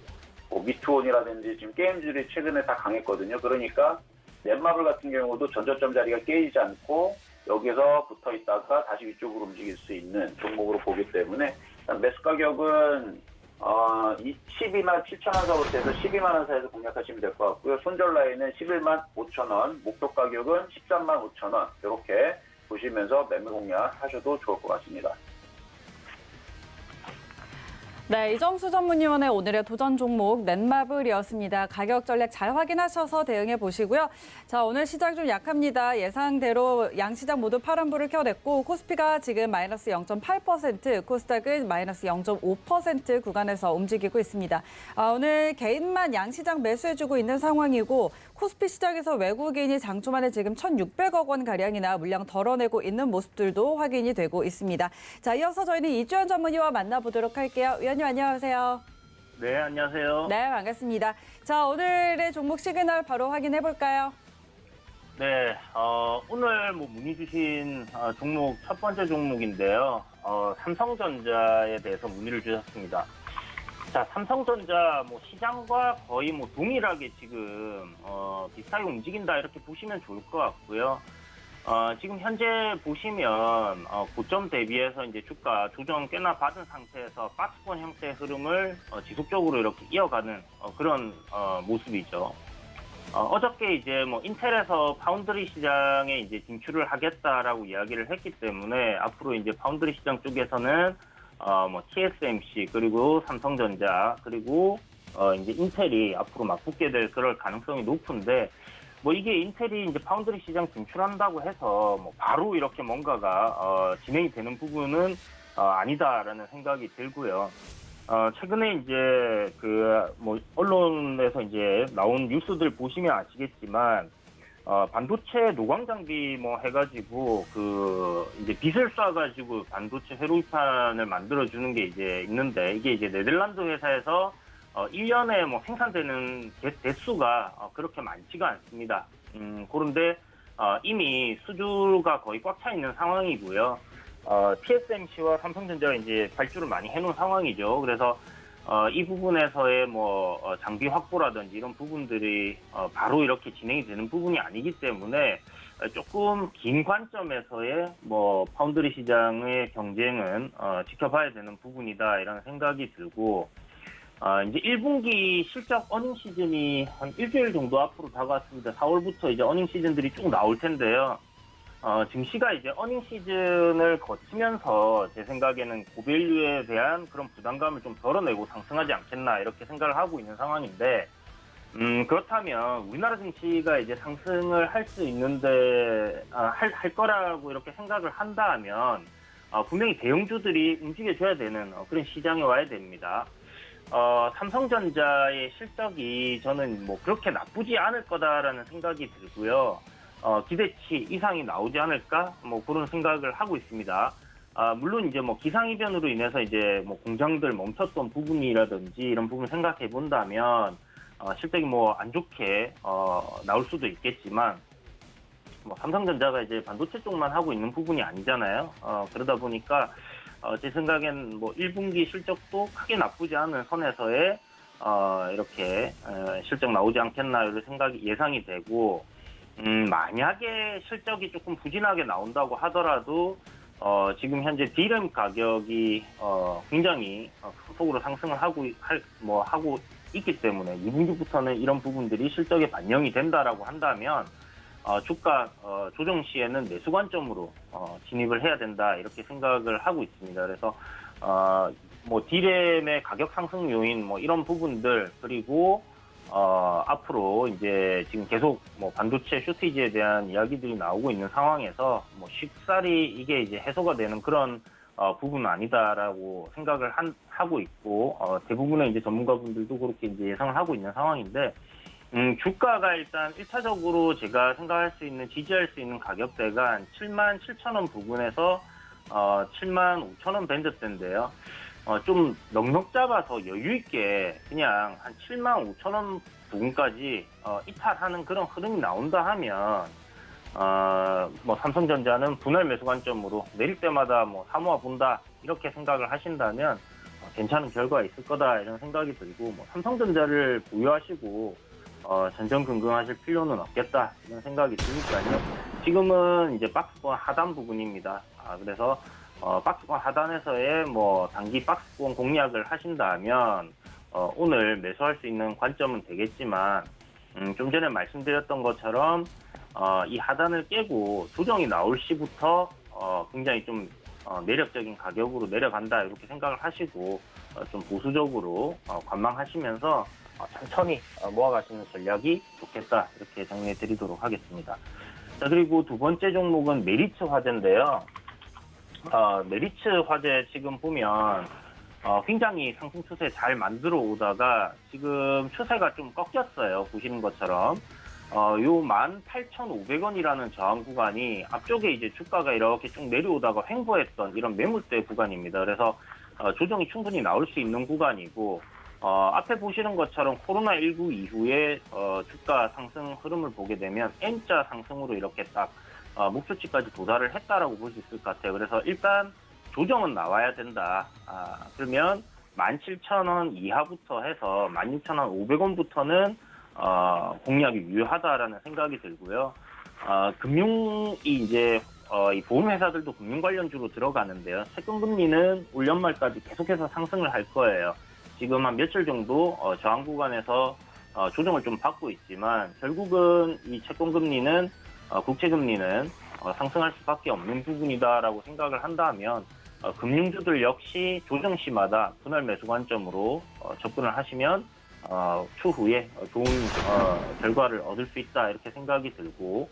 뭐 미투온이라든지 지금 게임주들이 최근에 다 강했거든요. 그러니까 넷마블 같은 경우도 전저점 자리가 깨지지 않고 여기서 붙어 있다가 다시 위쪽으로 움직일 수 있는 종목으로 보기 때문에, 매수 가격은 12만 7천 원 서부터 해서 12만 원 사이에서 공략하시면 될 것 같고요. 손절 라인은 11만 5천 원, 목표 가격은 13만 5천 원, 이렇게 보시면서 매매 공략하셔도 좋을 것 같습니다. 네, 이정수 전문위원의 오늘의 도전 종목 넷마블이었습니다. 가격 전략 잘 확인하셔서 대응해 보시고요. 자, 오늘 시장 좀 약합니다. 예상대로 양시장 모두 파란불을 켜냈고, 코스피가 지금 마이너스 0.8%, 코스닥은 마이너스 0.5% 구간에서 움직이고 있습니다. 오늘 개인만 양시장 매수해주고 있는 상황이고, 코스피 시장에서 외국인이 장초만에 지금 1,600억 원 가량이나 물량 덜어내고 있는 모습들도 확인이 되고 있습니다. 자, 이어서 저희는 이주연 전문위와 만나보도록 할게요. 위원님 안녕하세요. 네, 안녕하세요. 네, 반갑습니다. 자, 오늘의 종목 시그널 바로 확인해 볼까요? 네, 오늘 문의 주신 종목 첫 번째 종목인데요. 삼성전자에 대해서 문의를 주셨습니다. 자, 삼성전자 시장과 거의 동일하게 지금 비슷하게 움직인다 이렇게 보시면 좋을 것 같고요. 지금 현재 보시면 고점 대비해서 이제 주가 조정 꽤나 받은 상태에서 박스권 형태의 흐름을 지속적으로 이렇게 이어가는 그런 모습이죠. 어저께 이제 인텔에서 파운드리 시장에 이제 진출을 하겠다라고 이야기를 했기 때문에 앞으로 이제 파운드리 시장 쪽에서는 TSMC 그리고 삼성전자 그리고 이제 인텔이 앞으로 맞붙게 될 그럴 가능성이 높은데 이게 인텔이 이제 파운드리 시장 진출한다고 해서 바로 이렇게 뭔가가 진행이 되는 부분은 아니다라는 생각이 들고요. 최근에 이제 언론에서 이제 나온 뉴스들 보시면 아시겠지만, 반도체 노광 장비 해가지고 이제 빚을 쏴가지고 반도체 회로판을 만들어주는 게 이제 있는데, 이게 이제 네덜란드 회사에서 1년에 생산되는 대수가 그렇게 많지가 않습니다. 그런데 이미 수주가 거의 꽉 차 있는 상황이고요. TSMC와 삼성전자가 이제 발주를 많이 해놓은 상황이죠. 그래서 이 부분에서의 장비 확보라든지 이런 부분들이 바로 이렇게 진행이 되는 부분이 아니기 때문에 조금 긴 관점에서의 파운드리 시장의 경쟁은 지켜봐야 되는 부분이다 이런 생각이 들고, 이제 1분기 실적 어닝 시즌이 한 일주일 정도 앞으로 다가왔습니다. 4월부터 이제 어닝 시즌들이 쭉 나올 텐데요. 증시가 이제 어닝 시즌을 거치면서 제 생각에는 고밸류에 대한 그런 부담감을 좀 덜어내고 상승하지 않겠나 이렇게 생각을 하고 있는 상황인데, 그렇다면 우리나라 증시가 이제 상승을 할 수 있는데, 할 거라고 이렇게 생각을 한다면, 분명히 대형주들이 움직여줘야 되는 그런 시장에 와야 됩니다. 삼성전자의 실적이 저는 그렇게 나쁘지 않을 거다라는 생각이 들고요. 기대치 이상이 나오지 않을까? 그런 생각을 하고 있습니다. 물론 이제 기상이변으로 인해서 이제 공장들 멈췄던 부분이라든지 이런 부분 생각해 본다면, 실적이 안 좋게, 나올 수도 있겠지만, 삼성전자가 이제 반도체 쪽만 하고 있는 부분이 아니잖아요. 그러다 보니까, 제 생각엔 1분기 실적도 크게 나쁘지 않은 선에서의, 이렇게, 실적 나오지 않겠나, 이런 생각이 예상이 되고, 만약에 실적이 조금 부진하게 나온다고 하더라도, 지금 현재 D램 가격이, 굉장히, 속으로 상승을 하고 있기 때문에 2분기부터는 이런 부분들이 실적에 반영이 된다라고 한다면, 주가, 조정 시에는 매수 관점으로, 진입을 해야 된다, 이렇게 생각을 하고 있습니다. 그래서, D램의 가격 상승 요인, 이런 부분들, 그리고, 앞으로 이제 지금 계속 반도체 쇼티지에 대한 이야기들이 나오고 있는 상황에서 쉽사리 이게 이제 해소가 되는 그런 부분은 아니다라고 생각을 하고 있고, 대부분의 이제 전문가분들도 그렇게 이제 예상을 하고 있는 상황인데, 주가가 일단 1차적으로 제가 생각할 수 있는, 지지할 수 있는 가격대가 한 77,000원 부근에서 75,000원 밴드대인데요. 좀 넉넉 잡아서 여유있게 그냥 한 75,000원 부근까지 이탈하는 그런 흐름이 나온다 하면, 삼성전자는 분할 매수 관점으로 내릴 때마다 사모아 본다 이렇게 생각을 하신다면 괜찮은 결과가 있을 거다 이런 생각이 들고, 삼성전자를 보유하시고 전전긍긍하실 필요는 없겠다 이런 생각이 드니까요. 지금은 이제 박스권 하단 부분입니다. 그래서 박스권 하단에서의 단기 박스권 공략을 하신다면 오늘 매수할 수 있는 관점은 되겠지만, 좀 전에 말씀드렸던 것처럼 이 하단을 깨고 조정이 나올 시부터 굉장히 좀 매력적인 가격으로 내려간다 이렇게 생각을 하시고 좀 보수적으로 관망하시면서 천천히 모아가시는 전략이 좋겠다 이렇게 정리해 드리도록 하겠습니다. 자, 그리고 두 번째 종목은 메리츠 화재인데요. 메리츠 화재 지금 보면 굉장히 상승 추세 잘 만들어 오다가 지금 추세가 좀 꺾였어요. 보시는 것처럼 요 18,500원이라는 저항 구간이 앞쪽에 이제 주가가 이렇게 쭉 내려오다가 횡보했던 이런 매물대 구간입니다. 그래서 조정이 충분히 나올 수 있는 구간이고, 앞에 보시는 것처럼 코로나19 이후에 주가 상승 흐름을 보게 되면 N자 상승으로 이렇게 딱 목표치까지 도달을 했다라고 볼 수 있을 것 같아요. 그래서 일단 조정은 나와야 된다. 그러면 17,000원 이하부터 해서 16,500원부터는 공략이 유효하다라는 생각이 들고요. 금융이 이제 이 보험회사들도 금융 관련주로 들어가는데요. 채권금리는 올 연말까지 계속해서 상승을 할 거예요. 지금 한 며칠 정도 저항 구간에서 조정을 좀 받고 있지만 결국은 이 채권금리는 국채금리는 상승할 수밖에 없는 부분이다라고 생각을 한다면 금융주들 역시 조정 시마다 분할 매수 관점으로 접근을 하시면 추후에 좋은 결과를 얻을 수 있다 이렇게 생각이 들고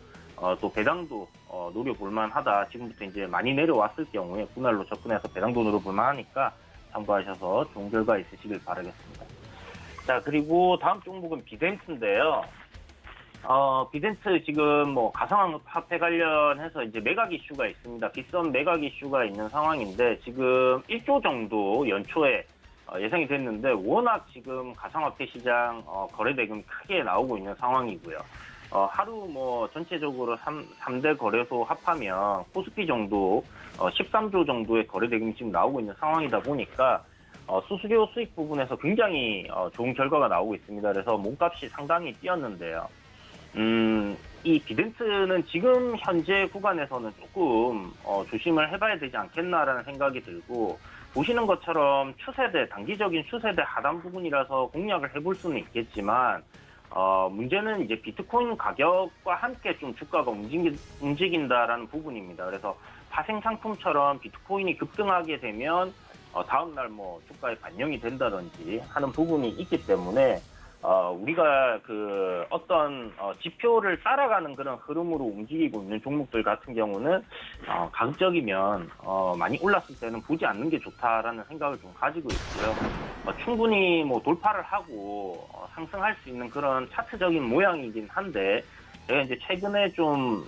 또 배당도 노려볼 만하다. 지금부터 이제 많이 내려왔을 경우에 분할로 접근해서 배당도 노려볼 만하니까 참고하셔서 좋은 결과 있으시길 바라겠습니다. 자, 그리고 다음 종목은 비덴트인데요. 비덴트 지금 뭐 가상화폐 관련해서 이제 매각 이슈가 있습니다. 빗썸 매각 이슈가 있는 상황인데 지금 1조 정도 연초에 예상이 됐는데 워낙 지금 가상화폐 시장 거래 대금이 크게 나오고 있는 상황이고요. 하루 뭐 전체적으로 3대 거래소 합하면 코스피 정도 13조 정도의 거래 대금이 지금 나오고 있는 상황이다 보니까 수수료 수익 부분에서 굉장히 좋은 결과가 나오고 있습니다. 그래서 몸값이 상당히 뛰었는데요. 이 비덴트는 지금 현재 구간에서는 조금 조심을 해봐야 되지 않겠나라는 생각이 들고 보시는 것처럼 추세대, 단기적인 추세대 하단 부분이라서 공략을 해볼 수는 있겠지만 문제는 이제 비트코인 가격과 함께 좀 주가가 움직인다라는 부분입니다. 그래서 파생 상품처럼 비트코인이 급등하게 되면 다음날 뭐 주가에 반영이 된다든지 하는 부분이 있기 때문에 우리가 그 어떤 지표를 따라가는 그런 흐름으로 움직이고 있는 종목들 같은 경우는 가급적이면 많이 올랐을 때는 보지 않는 게 좋다라는 생각을 좀 가지고 있고요. 충분히 뭐 돌파를 하고 상승할 수 있는 그런 차트적인 모양이긴 한데 제가 이제 최근에 좀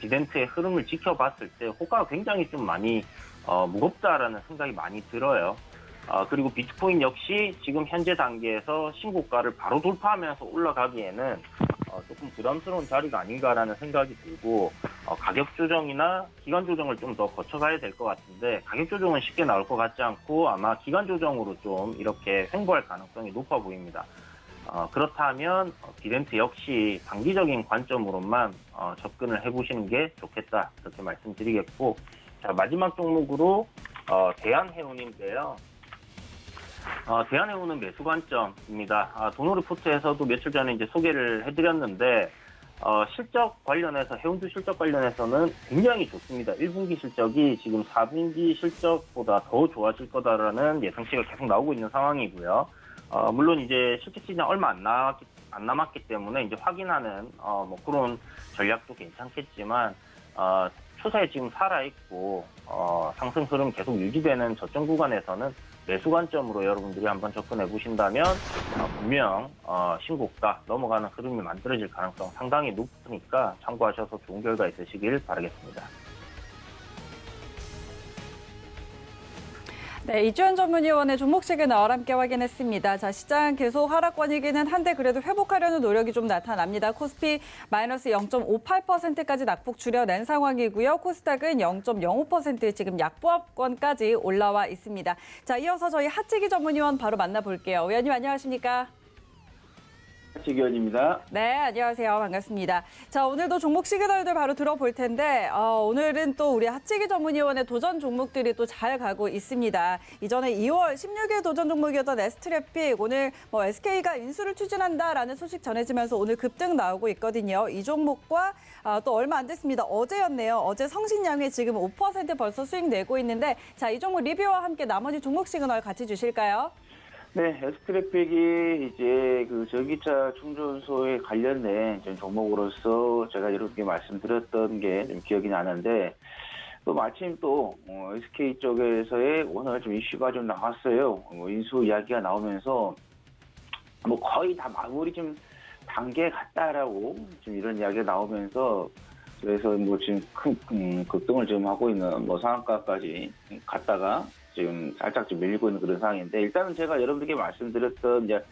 비덴트의 흐름을 지켜봤을 때 호가가 굉장히 좀 많이 무겁다라는 생각이 많이 들어요. 그리고 비트코인 역시 지금 현재 단계에서 신고가를 바로 돌파하면서 올라가기에는 조금 부담스러운 자리가 아닌가라는 생각이 들고 가격 조정이나 기간 조정을 좀 더 거쳐가야 될 것 같은데 가격 조정은 쉽게 나올 것 같지 않고 아마 기간 조정으로 좀 이렇게 횡보할 가능성이 높아 보입니다. 그렇다면 비덴트 역시 단기적인 관점으로만 접근을 해보시는 게 좋겠다 그렇게 말씀드리겠고 자 마지막 종목으로 대한해운인데요. 대한해운은 매수 관점입니다. 도노리포트에서도 며칠 전에 이제 소개를 해드렸는데 실적 관련해서 해운주 실적 관련해서는 굉장히 좋습니다. 1분기 실적이 지금 4분기 실적보다 더 좋아질 거다라는 예상치가 계속 나오고 있는 상황이고요. 물론 이제 실적 시장 얼마 안 남았기 때문에 이제 확인하는 뭐 그런 전략도 괜찮겠지만 추세에 지금 살아있고 상승 흐름 계속 유지되는 저점 구간에서는 매수 관점으로 여러분들이 한번 접근해 보신다면 분명 신고가 넘어가는 흐름이 만들어질 가능성 상당히 높으니까 참고하셔서 좋은 결과 있으시길 바라겠습니다. 네, 이주연 전문위원의 종목식을 나와 함께 확인했습니다. 자, 시장 계속 하락권이기는 한데 그래도 회복하려는 노력이 좀 나타납니다. 코스피 마이너스 0.58%까지 낙폭 줄여낸 상황이고요. 코스닥은 0.05% 지금 약보합권까지 올라와 있습니다. 자, 이어서 저희 하치기 전문위원 바로 만나볼게요. 위원님 안녕하십니까? 지기현입니다. 네, 안녕하세요. 반갑습니다. 자, 오늘도 종목 시그널들 바로 들어볼 텐데 오늘은 또 우리 하치기 전문위원의 도전 종목들이 또 잘 가고 있습니다. 이전에 2월 16일 도전 종목이었던 S트래픽 오늘 뭐 SK가 인수를 추진한다라는 소식 전해지면서 오늘 급등 나오고 있거든요. 이 종목과 또 얼마 안 됐습니다. 어제였네요. 어제 성신양회 지금 5% 벌써 수익 내고 있는데 자, 이 종목 리뷰와 함께 나머지 종목 시그널 같이 주실까요? 네, S트래픽이 이제 그 전기차 충전소에 관련된 종목으로서 제가 이렇게 말씀드렸던 게 좀 기억이 나는데 또 마침 또 SK 쪽에서의 오늘 좀 이슈가 좀 나왔어요. 인수 이야기가 나오면서 뭐 거의 다 마무리 좀 단계에 갔다라고 좀 이런 이야기가 나오면서 그래서 뭐 지금 큰 급등을 지금 하고 있는 뭐 상한가까지 갔다가 지금 살짝 좀 밀리고 있는 그런 상황인데 일단은 제가 여러분들께 말씀드렸던 이제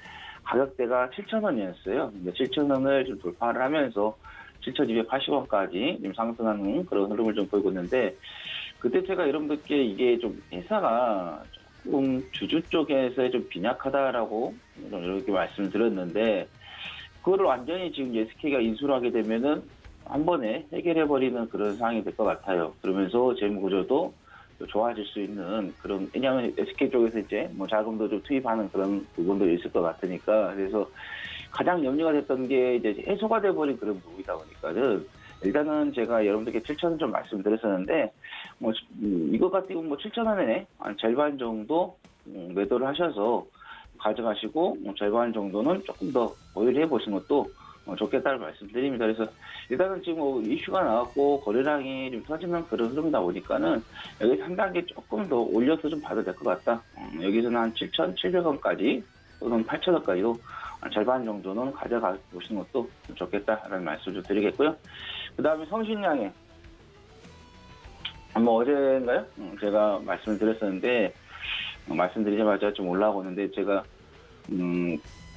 가격대가 7,000원이었어요. 7,000원을 좀 돌파를 하면서 7,280원까지 좀 상승하는 그런 흐름을 좀 보이고 있는데 그때 제가 여러분들께 이게 좀 회사가 조금 주주 쪽에서 좀 빈약하다라고 좀 이렇게 말씀을 드렸는데 그거를 완전히 지금 SK가 인수를 하게 되면은 한 번에 해결해버리는 그런 상황이 될 것 같아요. 그러면서 재무구조도 좋아질 수 있는 그런, 왜냐하면 SK 쪽에서 이제 뭐 자금도 좀 투입하는 그런 부분도 있을 것 같으니까, 그래서 가장 염려가 됐던 게 이제 해소가 돼버린 그런 부분이다 보니까는, 일단은 제가 여러분들께 7,000원 좀 말씀드렸었는데, 뭐, 이거 같은 경우 뭐 7,000원에 한 절반 정도 매도를 하셔서 가져가시고, 뭐 절반 정도는 조금 더 보유를 해보시는 것도 좋겠다는 말씀드립니다. 그래서 일단은 지금 뭐 이슈가 나왔고 거래량이 좀 터지는 그런 흐름이다 보니까는 여기서 한 단계 조금 더 올려서 좀 봐도 될 것 같다. 여기서는 한 7,700원까지 또는 8,000원까지도 절반 정도는 가져가 보시는 것도 좋겠다라는 말씀을 좀 드리겠고요. 그 다음에 성신양에 뭐 어제인가요? 제가 말씀을 드렸었는데 말씀드리자마자 좀 올라오고 있는데 제가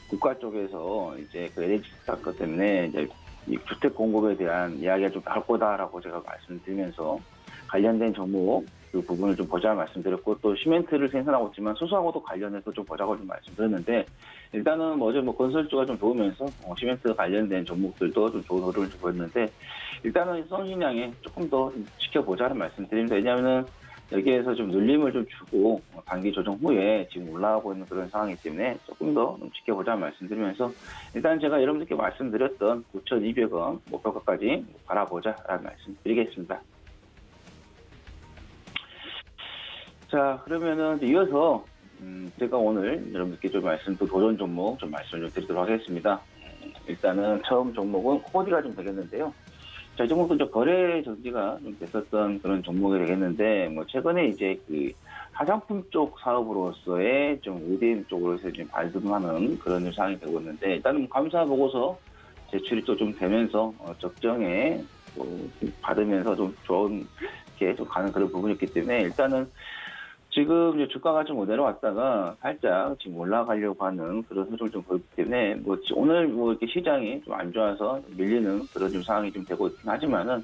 국가 쪽에서 이제 그 LH 사건 때문에 이제 이 주택 공급에 대한 이야기가 좀 나올 거다라고 제가 말씀드리면서 관련된 종목 그 부분을 좀 보자 말씀드렸고 또 시멘트를 생산하고 있지만 수소하고도 관련해서 좀 보자고 좀 말씀드렸는데 일단은 뭐 어제 뭐 건설주가 좀 좋으면서 시멘트 관련된 종목들도 좀 좋은 흐름을 좀 보였는데 일단은 성신양에 조금 더 지켜보자는 말씀드립니다. 왜냐하면은 여기에서 좀 눌림을 좀 주고 단기 조정 후에 지금 올라가고 있는 그런 상황이기 때문에 조금 더 지켜보자 말씀드리면서 일단 제가 여러분들께 말씀드렸던 9,200원 목표가까지 바라보자라는 말씀드리겠습니다. 자, 그러면은 이어서 제가 오늘 여러분들께 좀 또 도전 종목 좀 말씀을 좀 드리도록 하겠습니다. 일단은 처음 종목은 코디가 좀 되겠는데요. 자, 이 종목도 좀 거래 정지가 좀 됐었던 그런 종목이 되겠는데, 뭐, 최근에 이제 그 화장품 쪽 사업으로서의 좀 ODM 쪽으로서 좀 발돋움하는 그런 상황이 되고 있는데, 일단은 감사 보고서 제출이 또 좀 되면서, 적정에 또 받으면서 좀 좋은 게 좀 가는 그런 부분이 있기 때문에, 일단은 지금 이제 주가가 좀 내려왔다가 살짝 지금 올라가려고 하는 그런 흐름을 좀 보이기 때문에 뭐 오늘 뭐 이렇게 시장이 좀 안 좋아서 밀리는 그런 좀 상황이 좀 되고 있긴 하지만은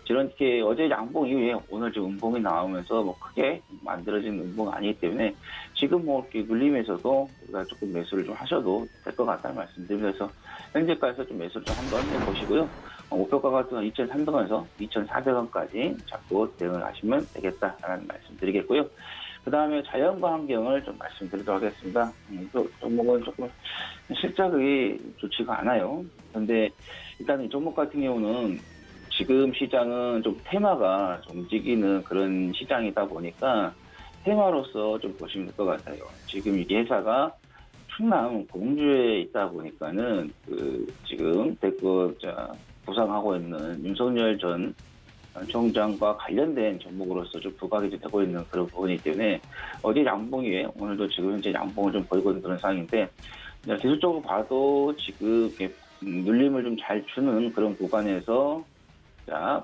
이렇게 어제 양봉 이후에 오늘 지금 음봉이 나오면서 뭐 크게 만들어진 음봉이 아니기 때문에 지금 뭐 이렇게 눌림에서도 우리가 조금 매수를 좀 하셔도 될 것 같다는 말씀드립니다. 그래서 현재가에서 좀 매수를 좀 한번 해보시고요. 목표가가 2,300원에서 2,400원까지 잡고 대응을 하시면 되겠다라는 말씀 드리겠고요. 그 다음에 자연과 환경을 좀 말씀드리도록 하겠습니다. 이 종목은 조금 실적이 좋지가 않아요. 그런데 일단 이 종목 같은 경우는 지금 시장은 좀 테마가 좀 움직이는 그런 시장이다 보니까 테마로서 좀 보시면 될 것 같아요. 지금 이 회사가 충남 공주에 있다 보니까는 지금 부상하고 있는 윤석열 전 총장과 관련된 종목으로서 좀 부각이 되고 있는 그런 부분이기 때문에 어제 양봉이에 오늘도 지금 현재 양봉을 좀 보이고 있는 그런 상황인데 기술적으로 봐도 지금 눌림을 좀 잘 주는 그런 구간에서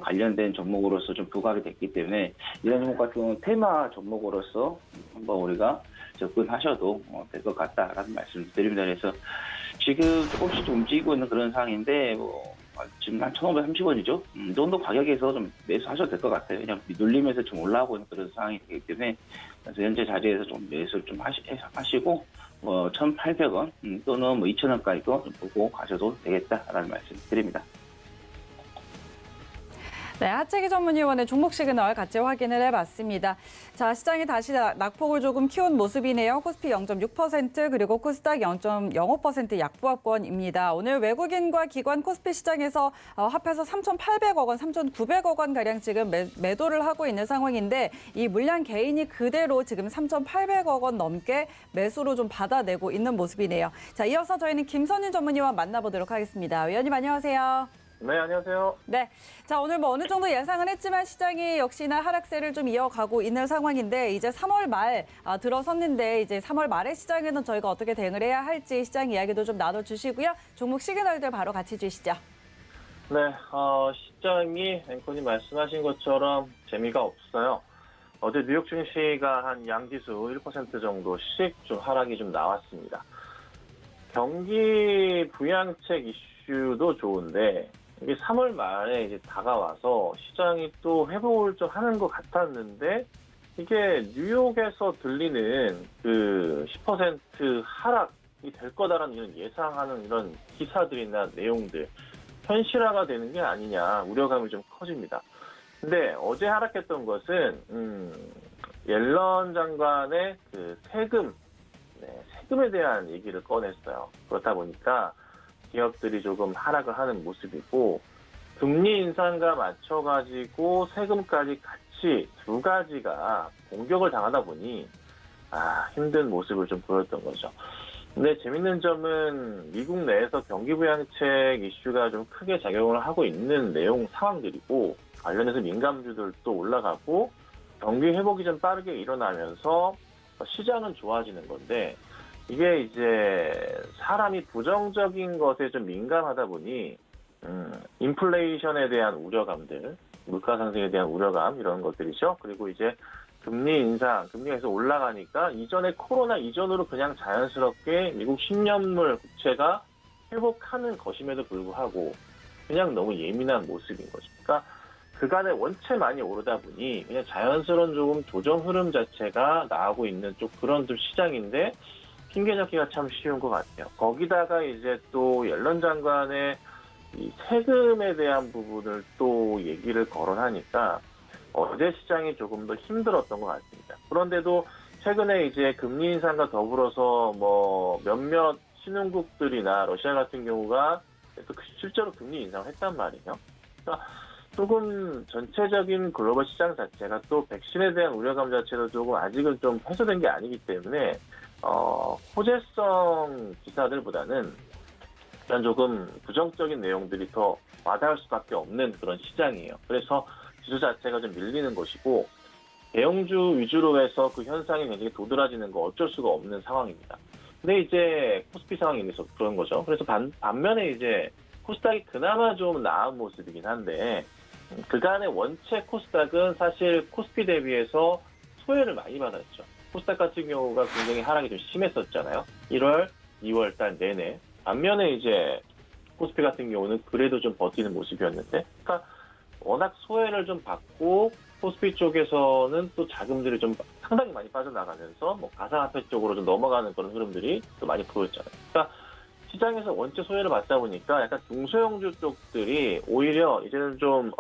관련된 종목으로서 좀 부각이 됐기 때문에 이런 종목 같은 경우는 테마 종목으로서 한번 우리가 접근하셔도 될 것 같다라는 말씀을 드립니다. 그래서 지금 조금씩 좀 움직이고 있는 그런 상황인데 지금 한 1,530원이죠. 이 정도 가격에서 좀 매수하셔도 될 것 같아요. 그냥 눌림에서 좀 올라오고 있는 그런 상황이 되기 때문에 그래서 현재 자리에서 좀 매수를 좀 하시고 1,800원 또는 2,000원까지도 좀 보고 가셔도 되겠다라는 말씀 드립니다. 네, 하채기 전문위원회 종목 시그널 같이 확인을 해봤습니다. 자, 시장이 다시 낙폭을 조금 키운 모습이네요. 코스피 0.6% 그리고 코스닥 0.05% 약보합권입니다. 오늘 외국인과 기관 코스피 시장에서 합해서 3,800억 원, 3,900억 원 가량 지금 매도를 하고 있는 상황인데 이 물량 개인이 그대로 지금 3,800억 원 넘게 매수로 좀 받아내고 있는 모습이네요. 자, 이어서 저희는 김선윤 전문위원 만나보도록 하겠습니다. 위원님 안녕하세요. 네, 안녕하세요. 네. 자, 오늘 뭐 어느 정도 예상은 했지만 시장이 역시나 하락세를 좀 이어가고 있는 상황인데 이제 3월 말 들어섰는데 이제 3월 말의 시장에는 저희가 어떻게 대응을 해야 할지 시장 이야기도 좀 나눠주시고요. 종목 시그널들 바로 같이 주시죠. 네, 시장이 앵커님 말씀하신 것처럼 재미가 없어요. 어제 뉴욕 증시가 한 양지수 1% 정도씩 좀 하락이 좀 나왔습니다. 경기 부양책 이슈도 좋은데 이게 3월 말에 이제 다가와서 시장이 또 회복을 좀 하는 것 같았는데 이게 뉴욕에서 들리는 그 10% 하락이 될 거다라는 이런 예상하는 이런 기사들이나 내용들 현실화가 되는 게 아니냐 우려감이 좀 커집니다. 근데 어제 하락했던 것은 옐런 장관의 그 세금에 대한 얘기를 꺼냈어요. 그렇다 보니까 기업들이 조금 하락을 하는 모습이고 금리 인상과 맞춰가지고 세금까지 같이 두 가지가 공격을 당하다 보니 힘든 모습을 좀 보였던 거죠. 근데 재밌는 점은 미국 내에서 경기 부양책 이슈가 좀 크게 작용을 하고 있는 내용 상황들이고 관련해서 민감주들도 올라가고 경기 회복이 좀 빠르게 일어나면서 시장은 좋아지는 건데 이게 이제 사람이 부정적인 것에 좀 민감하다 보니 인플레이션에 대한 우려감들, 물가 상승에 대한 우려감 이런 것들이죠. 그리고 이제 금리 인상, 금리가 계속 올라가니까 이전에 코로나 이전으로 그냥 자연스럽게 미국 10년물 국채가 회복하는 것임에도 불구하고 그냥 너무 예민한 모습인 거죠. 그러니까 그간에 원체 많이 오르다 보니 그냥 자연스러운 조금 조정 흐름 자체가 나오고 있는 좀 그런 좀 시장인데 핑계 잡기가 참 쉬운 것 같아요. 거기다가 이제 또 옐런 장관의 이 세금에 대한 부분을 또 얘기를 거론하니까 어제 시장이 조금 더 힘들었던 것 같습니다. 그런데도 최근에 이제 금리 인상과 더불어서 뭐 몇몇 신흥국들이나 러시아 같은 경우가 또 실제로 금리 인상을 했단 말이에요. 그러니까 조금 전체적인 글로벌 시장 자체가 또 백신에 대한 우려감 자체도 조금 아직은 좀 해소된 게 아니기 때문에 호재성 기사들보다는 일단 조금 부정적인 내용들이 더 와닿을 수밖에 없는 그런 시장이에요. 그래서 지수 자체가 좀 밀리는 것이고 대형주 위주로 해서 그 현상이 굉장히 도드라지는 거 어쩔 수가 없는 상황입니다. 근데 이제 코스피 상황이 있어서 그런 거죠. 그래서 반면에 이제 코스닥이 그나마 좀 나은 모습이긴 한데 그간의 원체 코스닥은 사실 코스피 대비해서 소외를 많이 받았죠. 코스닥 같은 경우가 굉장히 하락이 좀 심했었잖아요. 1월, 2월 달 내내. 반면에 이제 코스피 같은 경우는 그래도 좀 버티는 모습이었는데, 그러니까 워낙 소외를 좀 받고 코스피 쪽에서는 또 자금들이 좀 상당히 많이 빠져나가면서 뭐 가상화폐 쪽으로 좀 넘어가는 그런 흐름들이 또 많이 보였잖아요. 그러니까 시장에서 원체 소외를 받다 보니까 약간 중소형주 쪽들이 오히려 이제는 좀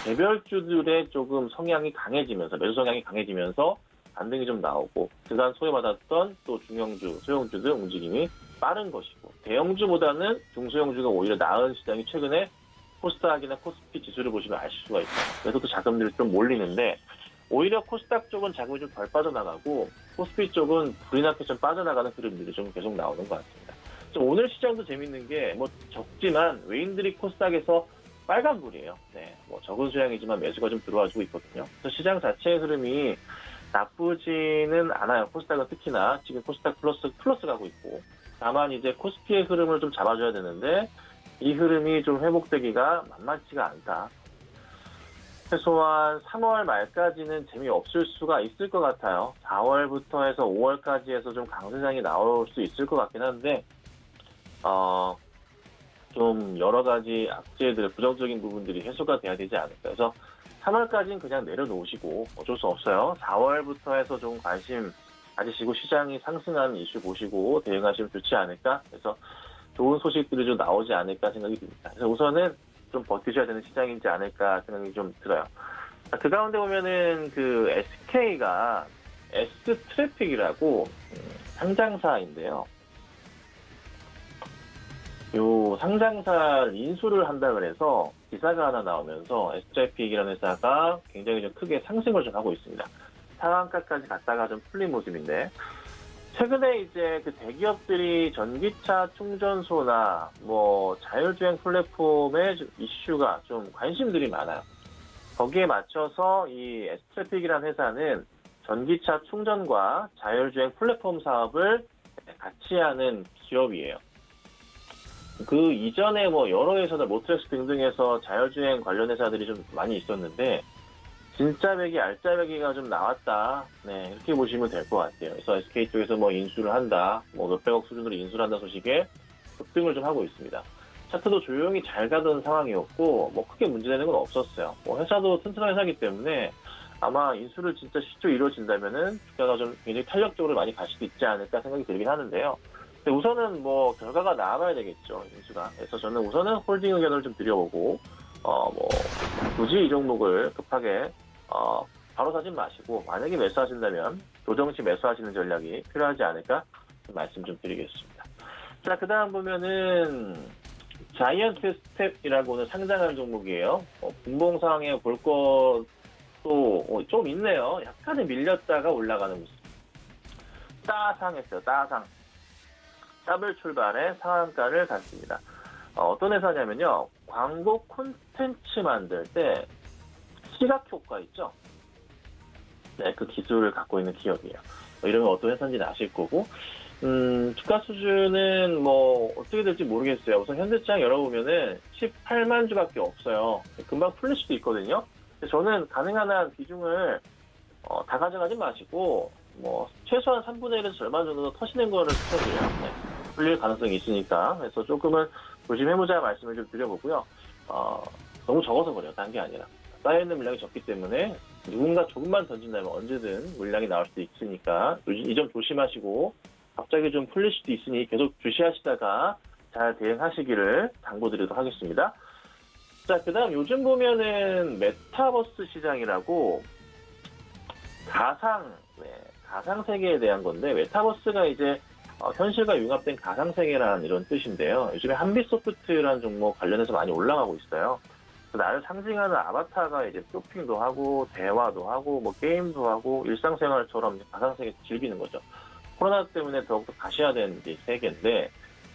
개별주들의 조금 성향이 강해지면서 매수 성향이 강해지면서 반등이 좀 나오고 그간 소외받았던 또 중형주, 소형주들 움직임이 빠른 것이고 대형주보다는 중소형주가 오히려 나은 시장이 최근에 코스닥이나 코스피 지수를 보시면 아실 수가 있어요. 그래서 또 자금들이 좀 몰리는데 오히려 코스닥 쪽은 자금이 좀 덜 빠져나가고 코스피 쪽은 불이 나게 좀 빠져나가는 흐름들이 좀 계속 나오는 것 같습니다. 오늘 시장도 재밌는 게 뭐 적지만 외인들이 코스닥에서 빨간불이에요. 네, 뭐 적은 수량이지만 매수가 좀 들어와주고 있거든요. 그래서 시장 자체의 흐름이 나쁘지는 않아요. 코스닥은 특히나 지금 코스닥 플러스 가고 있고 다만 이제 코스피의 흐름을 좀 잡아줘야 되는데 이 흐름이 좀 회복되기가 만만치가 않다. 최소한 3월 말까지는 재미없을 수가 있을 것 같아요. 4월부터 해서 5월까지 해서 좀 강세장이 나올 수 있을 것 같긴 한데 좀 여러 가지 악재들, 부정적인 부분들이 해소가 돼야 되지 않을까. 그래서 3월까지는 그냥 내려놓으시고 어쩔 수 없어요. 4월부터 해서 좀 관심 가지시고 시장이 상승하는 이슈 보시고 대응하시면 좋지 않을까. 그래서 좋은 소식들이 좀 나오지 않을까 생각이 듭니다. 그래서 우선은 좀 버티셔야 되는 시장이지 않을까 생각이 좀 들어요. 그 가운데 보면은 그 SK가 S트래픽이라고 상장사인데요. 요 상장사를 인수를 한다 그래서 기사가 하나 나오면서 S트래픽이라는 회사가 굉장히 좀 크게 상승을 좀 하고 있습니다. 상한가까지 갔다가 좀 풀린 모습인데 최근에 이제 그 대기업들이 전기차 충전소나 뭐 자율주행 플랫폼의 이슈가 좀 관심들이 많아요. 거기에 맞춰서 이 S트래픽이라는 회사는 전기차 충전과 자율주행 플랫폼 사업을 같이 하는 기업이에요. 그 이전에 뭐 여러 회사들 모트렉스 등등에서 자율주행 관련 회사들이 좀 많이 있었는데 진짜 배기, 알짜 배기가 좀 나왔다. 네, 이렇게 보시면 될 것 같아요. 그래서 SK 쪽에서 뭐 인수를 한다, 뭐 몇백억 수준으로 인수를 한다 소식에 급등을 좀 하고 있습니다. 차트도 조용히 잘 가던 상황이었고, 뭐 크게 문제되는 건 없었어요. 뭐 회사도 튼튼한 회사이기 때문에 아마 인수를 진짜 실제로 이루어진다면은 주가가 좀 굉장히 탄력적으로 많이 갈 수도 있지 않을까 생각이 들긴 하는데요. 근데 우선은 뭐 결과가 나와봐야 되겠죠, 인수가. 그래서 저는 우선은 홀딩 의견을 좀 드려보고, 뭐 굳이 이 종목을 급하게 바로 사진 마시고 만약에 매수하신다면 조정시 매수하시는 전략이 필요하지 않을까 말씀 좀 드리겠습니다. 자, 그 다음 보면은 자이언트 스텝이라고는 상장한 종목이에요. 분봉 상황에 볼 것도 좀 있네요. 약간은 밀렸다가 올라가는 모습. 따상했어요. 따상. 더블 출발에 상한가를 갔습니다. 어떤 회사냐면요. 광고 콘텐츠 만들 때 시각 효과 있죠? 네, 그 기술을 갖고 있는 기업이에요. 이러면 어떤 회사인지는 아실 거고, 주가 수준은 뭐 어떻게 될지 모르겠어요. 우선 현대장 열어보면은 18만 주밖에 없어요. 금방 풀릴 수도 있거든요. 저는 가능한 한 비중을 다 가져가지 마시고 뭐 최소한 3분의 1에서 절반 정도 터시는 거를 추천드려요. 네, 풀릴 가능성이 있으니까. 그래서 조금은 조심해보자 말씀을 좀 드려보고요. 너무 적어서 그래요. 딴 게 아니라. 쌓여있는 물량이 적기 때문에 누군가 조금만 던진다면 언제든 물량이 나올 수도 있으니까 이 점 조심하시고, 갑자기 좀 풀릴 수도 있으니 계속 주시하시다가 잘 대응하시기를 당부드리도록 하겠습니다. 자, 그 다음 요즘 보면은 메타버스 시장이라고 가상 세계에 대한 건데, 메타버스가 이제 현실과 융합된 가상 세계라는 이런 뜻인데요. 요즘에 한빛소프트라는 종목 관련해서 많이 올라가고 있어요. 나를 상징하는 아바타가 이제 쇼핑도 하고 대화도 하고 뭐 게임도 하고 일상생활처럼 가상 세계 즐기는 거죠. 코로나 때문에 더욱더 가시화된 이제 세계인데,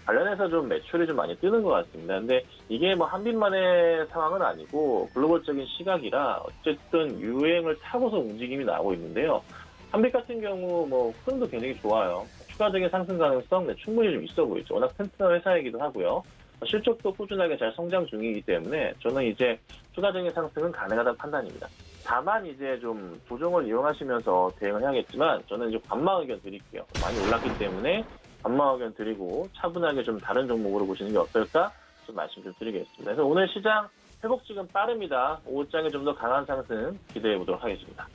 관련해서 좀 매출이 좀 많이 뜨는 것 같습니다. 근데 이게 뭐 한빛만의 상황은 아니고 글로벌적인 시각이라 어쨌든 유행을 타고서 움직임이 나오고 있는데요. 한빛 같은 경우 뭐 흐름도 굉장히 좋아요. 추가적인 상승 가능성 충분히 좀 있어 보이죠. 워낙 튼튼한 회사이기도 하고요. 실적도 꾸준하게 잘 성장 중이기 때문에 저는 이제 추가적인 상승은 가능하다는 판단입니다. 다만 이제 좀 조정을 이용하시면서 대응을 해야겠지만, 저는 이제 관망 의견 드릴게요. 많이 올랐기 때문에 관망 의견 드리고 차분하게 좀 다른 종목으로 보시는 게 어떨까 좀 말씀 좀 드리겠습니다. 그래서 오늘 시장 회복 지금 빠릅니다. 오후장에 좀 더 강한 상승 기대해 보도록 하겠습니다.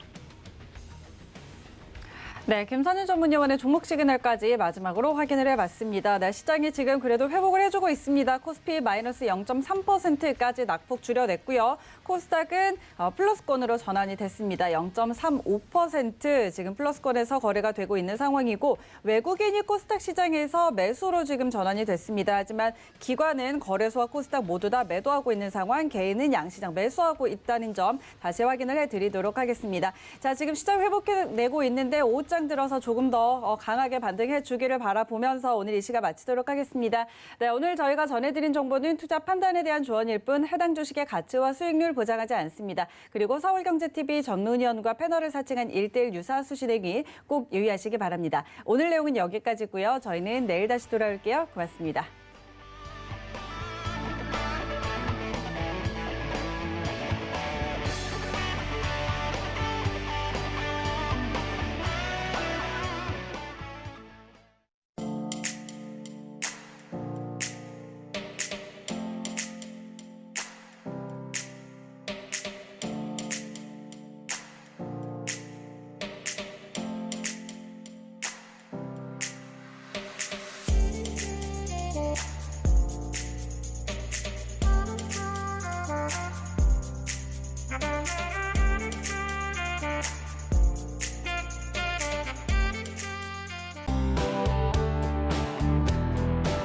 네, 김선일 전문위원의 종목 시그널까지 마지막으로 확인을 해봤습니다. 네, 시장이 지금 그래도 회복을 해주고 있습니다. 코스피 마이너스 0.3%까지 낙폭 줄여냈고요. 코스닥은 플러스권으로 전환이 됐습니다. 0.35% 지금 플러스권에서 거래가 되고 있는 상황이고, 외국인이 코스닥 시장에서 매수로 지금 전환이 됐습니다. 하지만 기관은 거래소와 코스닥 모두 다 매도하고 있는 상황, 개인은 양시장 매수하고 있다는 점 다시 확인을 해드리도록 하겠습니다. 자, 지금 시장 회복해내고 있는데 오후장 들어서 조금 더 강하게 반등해 주기를 바라보면서 오늘 이 시간 마치도록 하겠습니다. 네, 오늘 저희가 전해드린 정보는 투자 판단에 대한 조언일 뿐 해당 주식의 가치와 수익률 보장하지 않습니다. 그리고 서울경제TV 전문위원과 패널을 사칭한 1:1 유사수 진행이 꼭 유의하시기 바랍니다. 오늘 내용은 여기까지고요. 저희는 내일 다시 돌아올게요. 고맙습니다.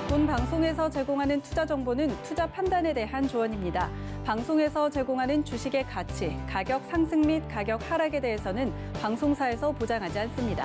본 방송에서 제공하는 투자 정보는 투자 판단에 대한 조언입니다. 방송에서 제공하는 주식의 가치, 가격 상승 및 가격 하락에 대해서는 방송사에서 보장하지 않습니다.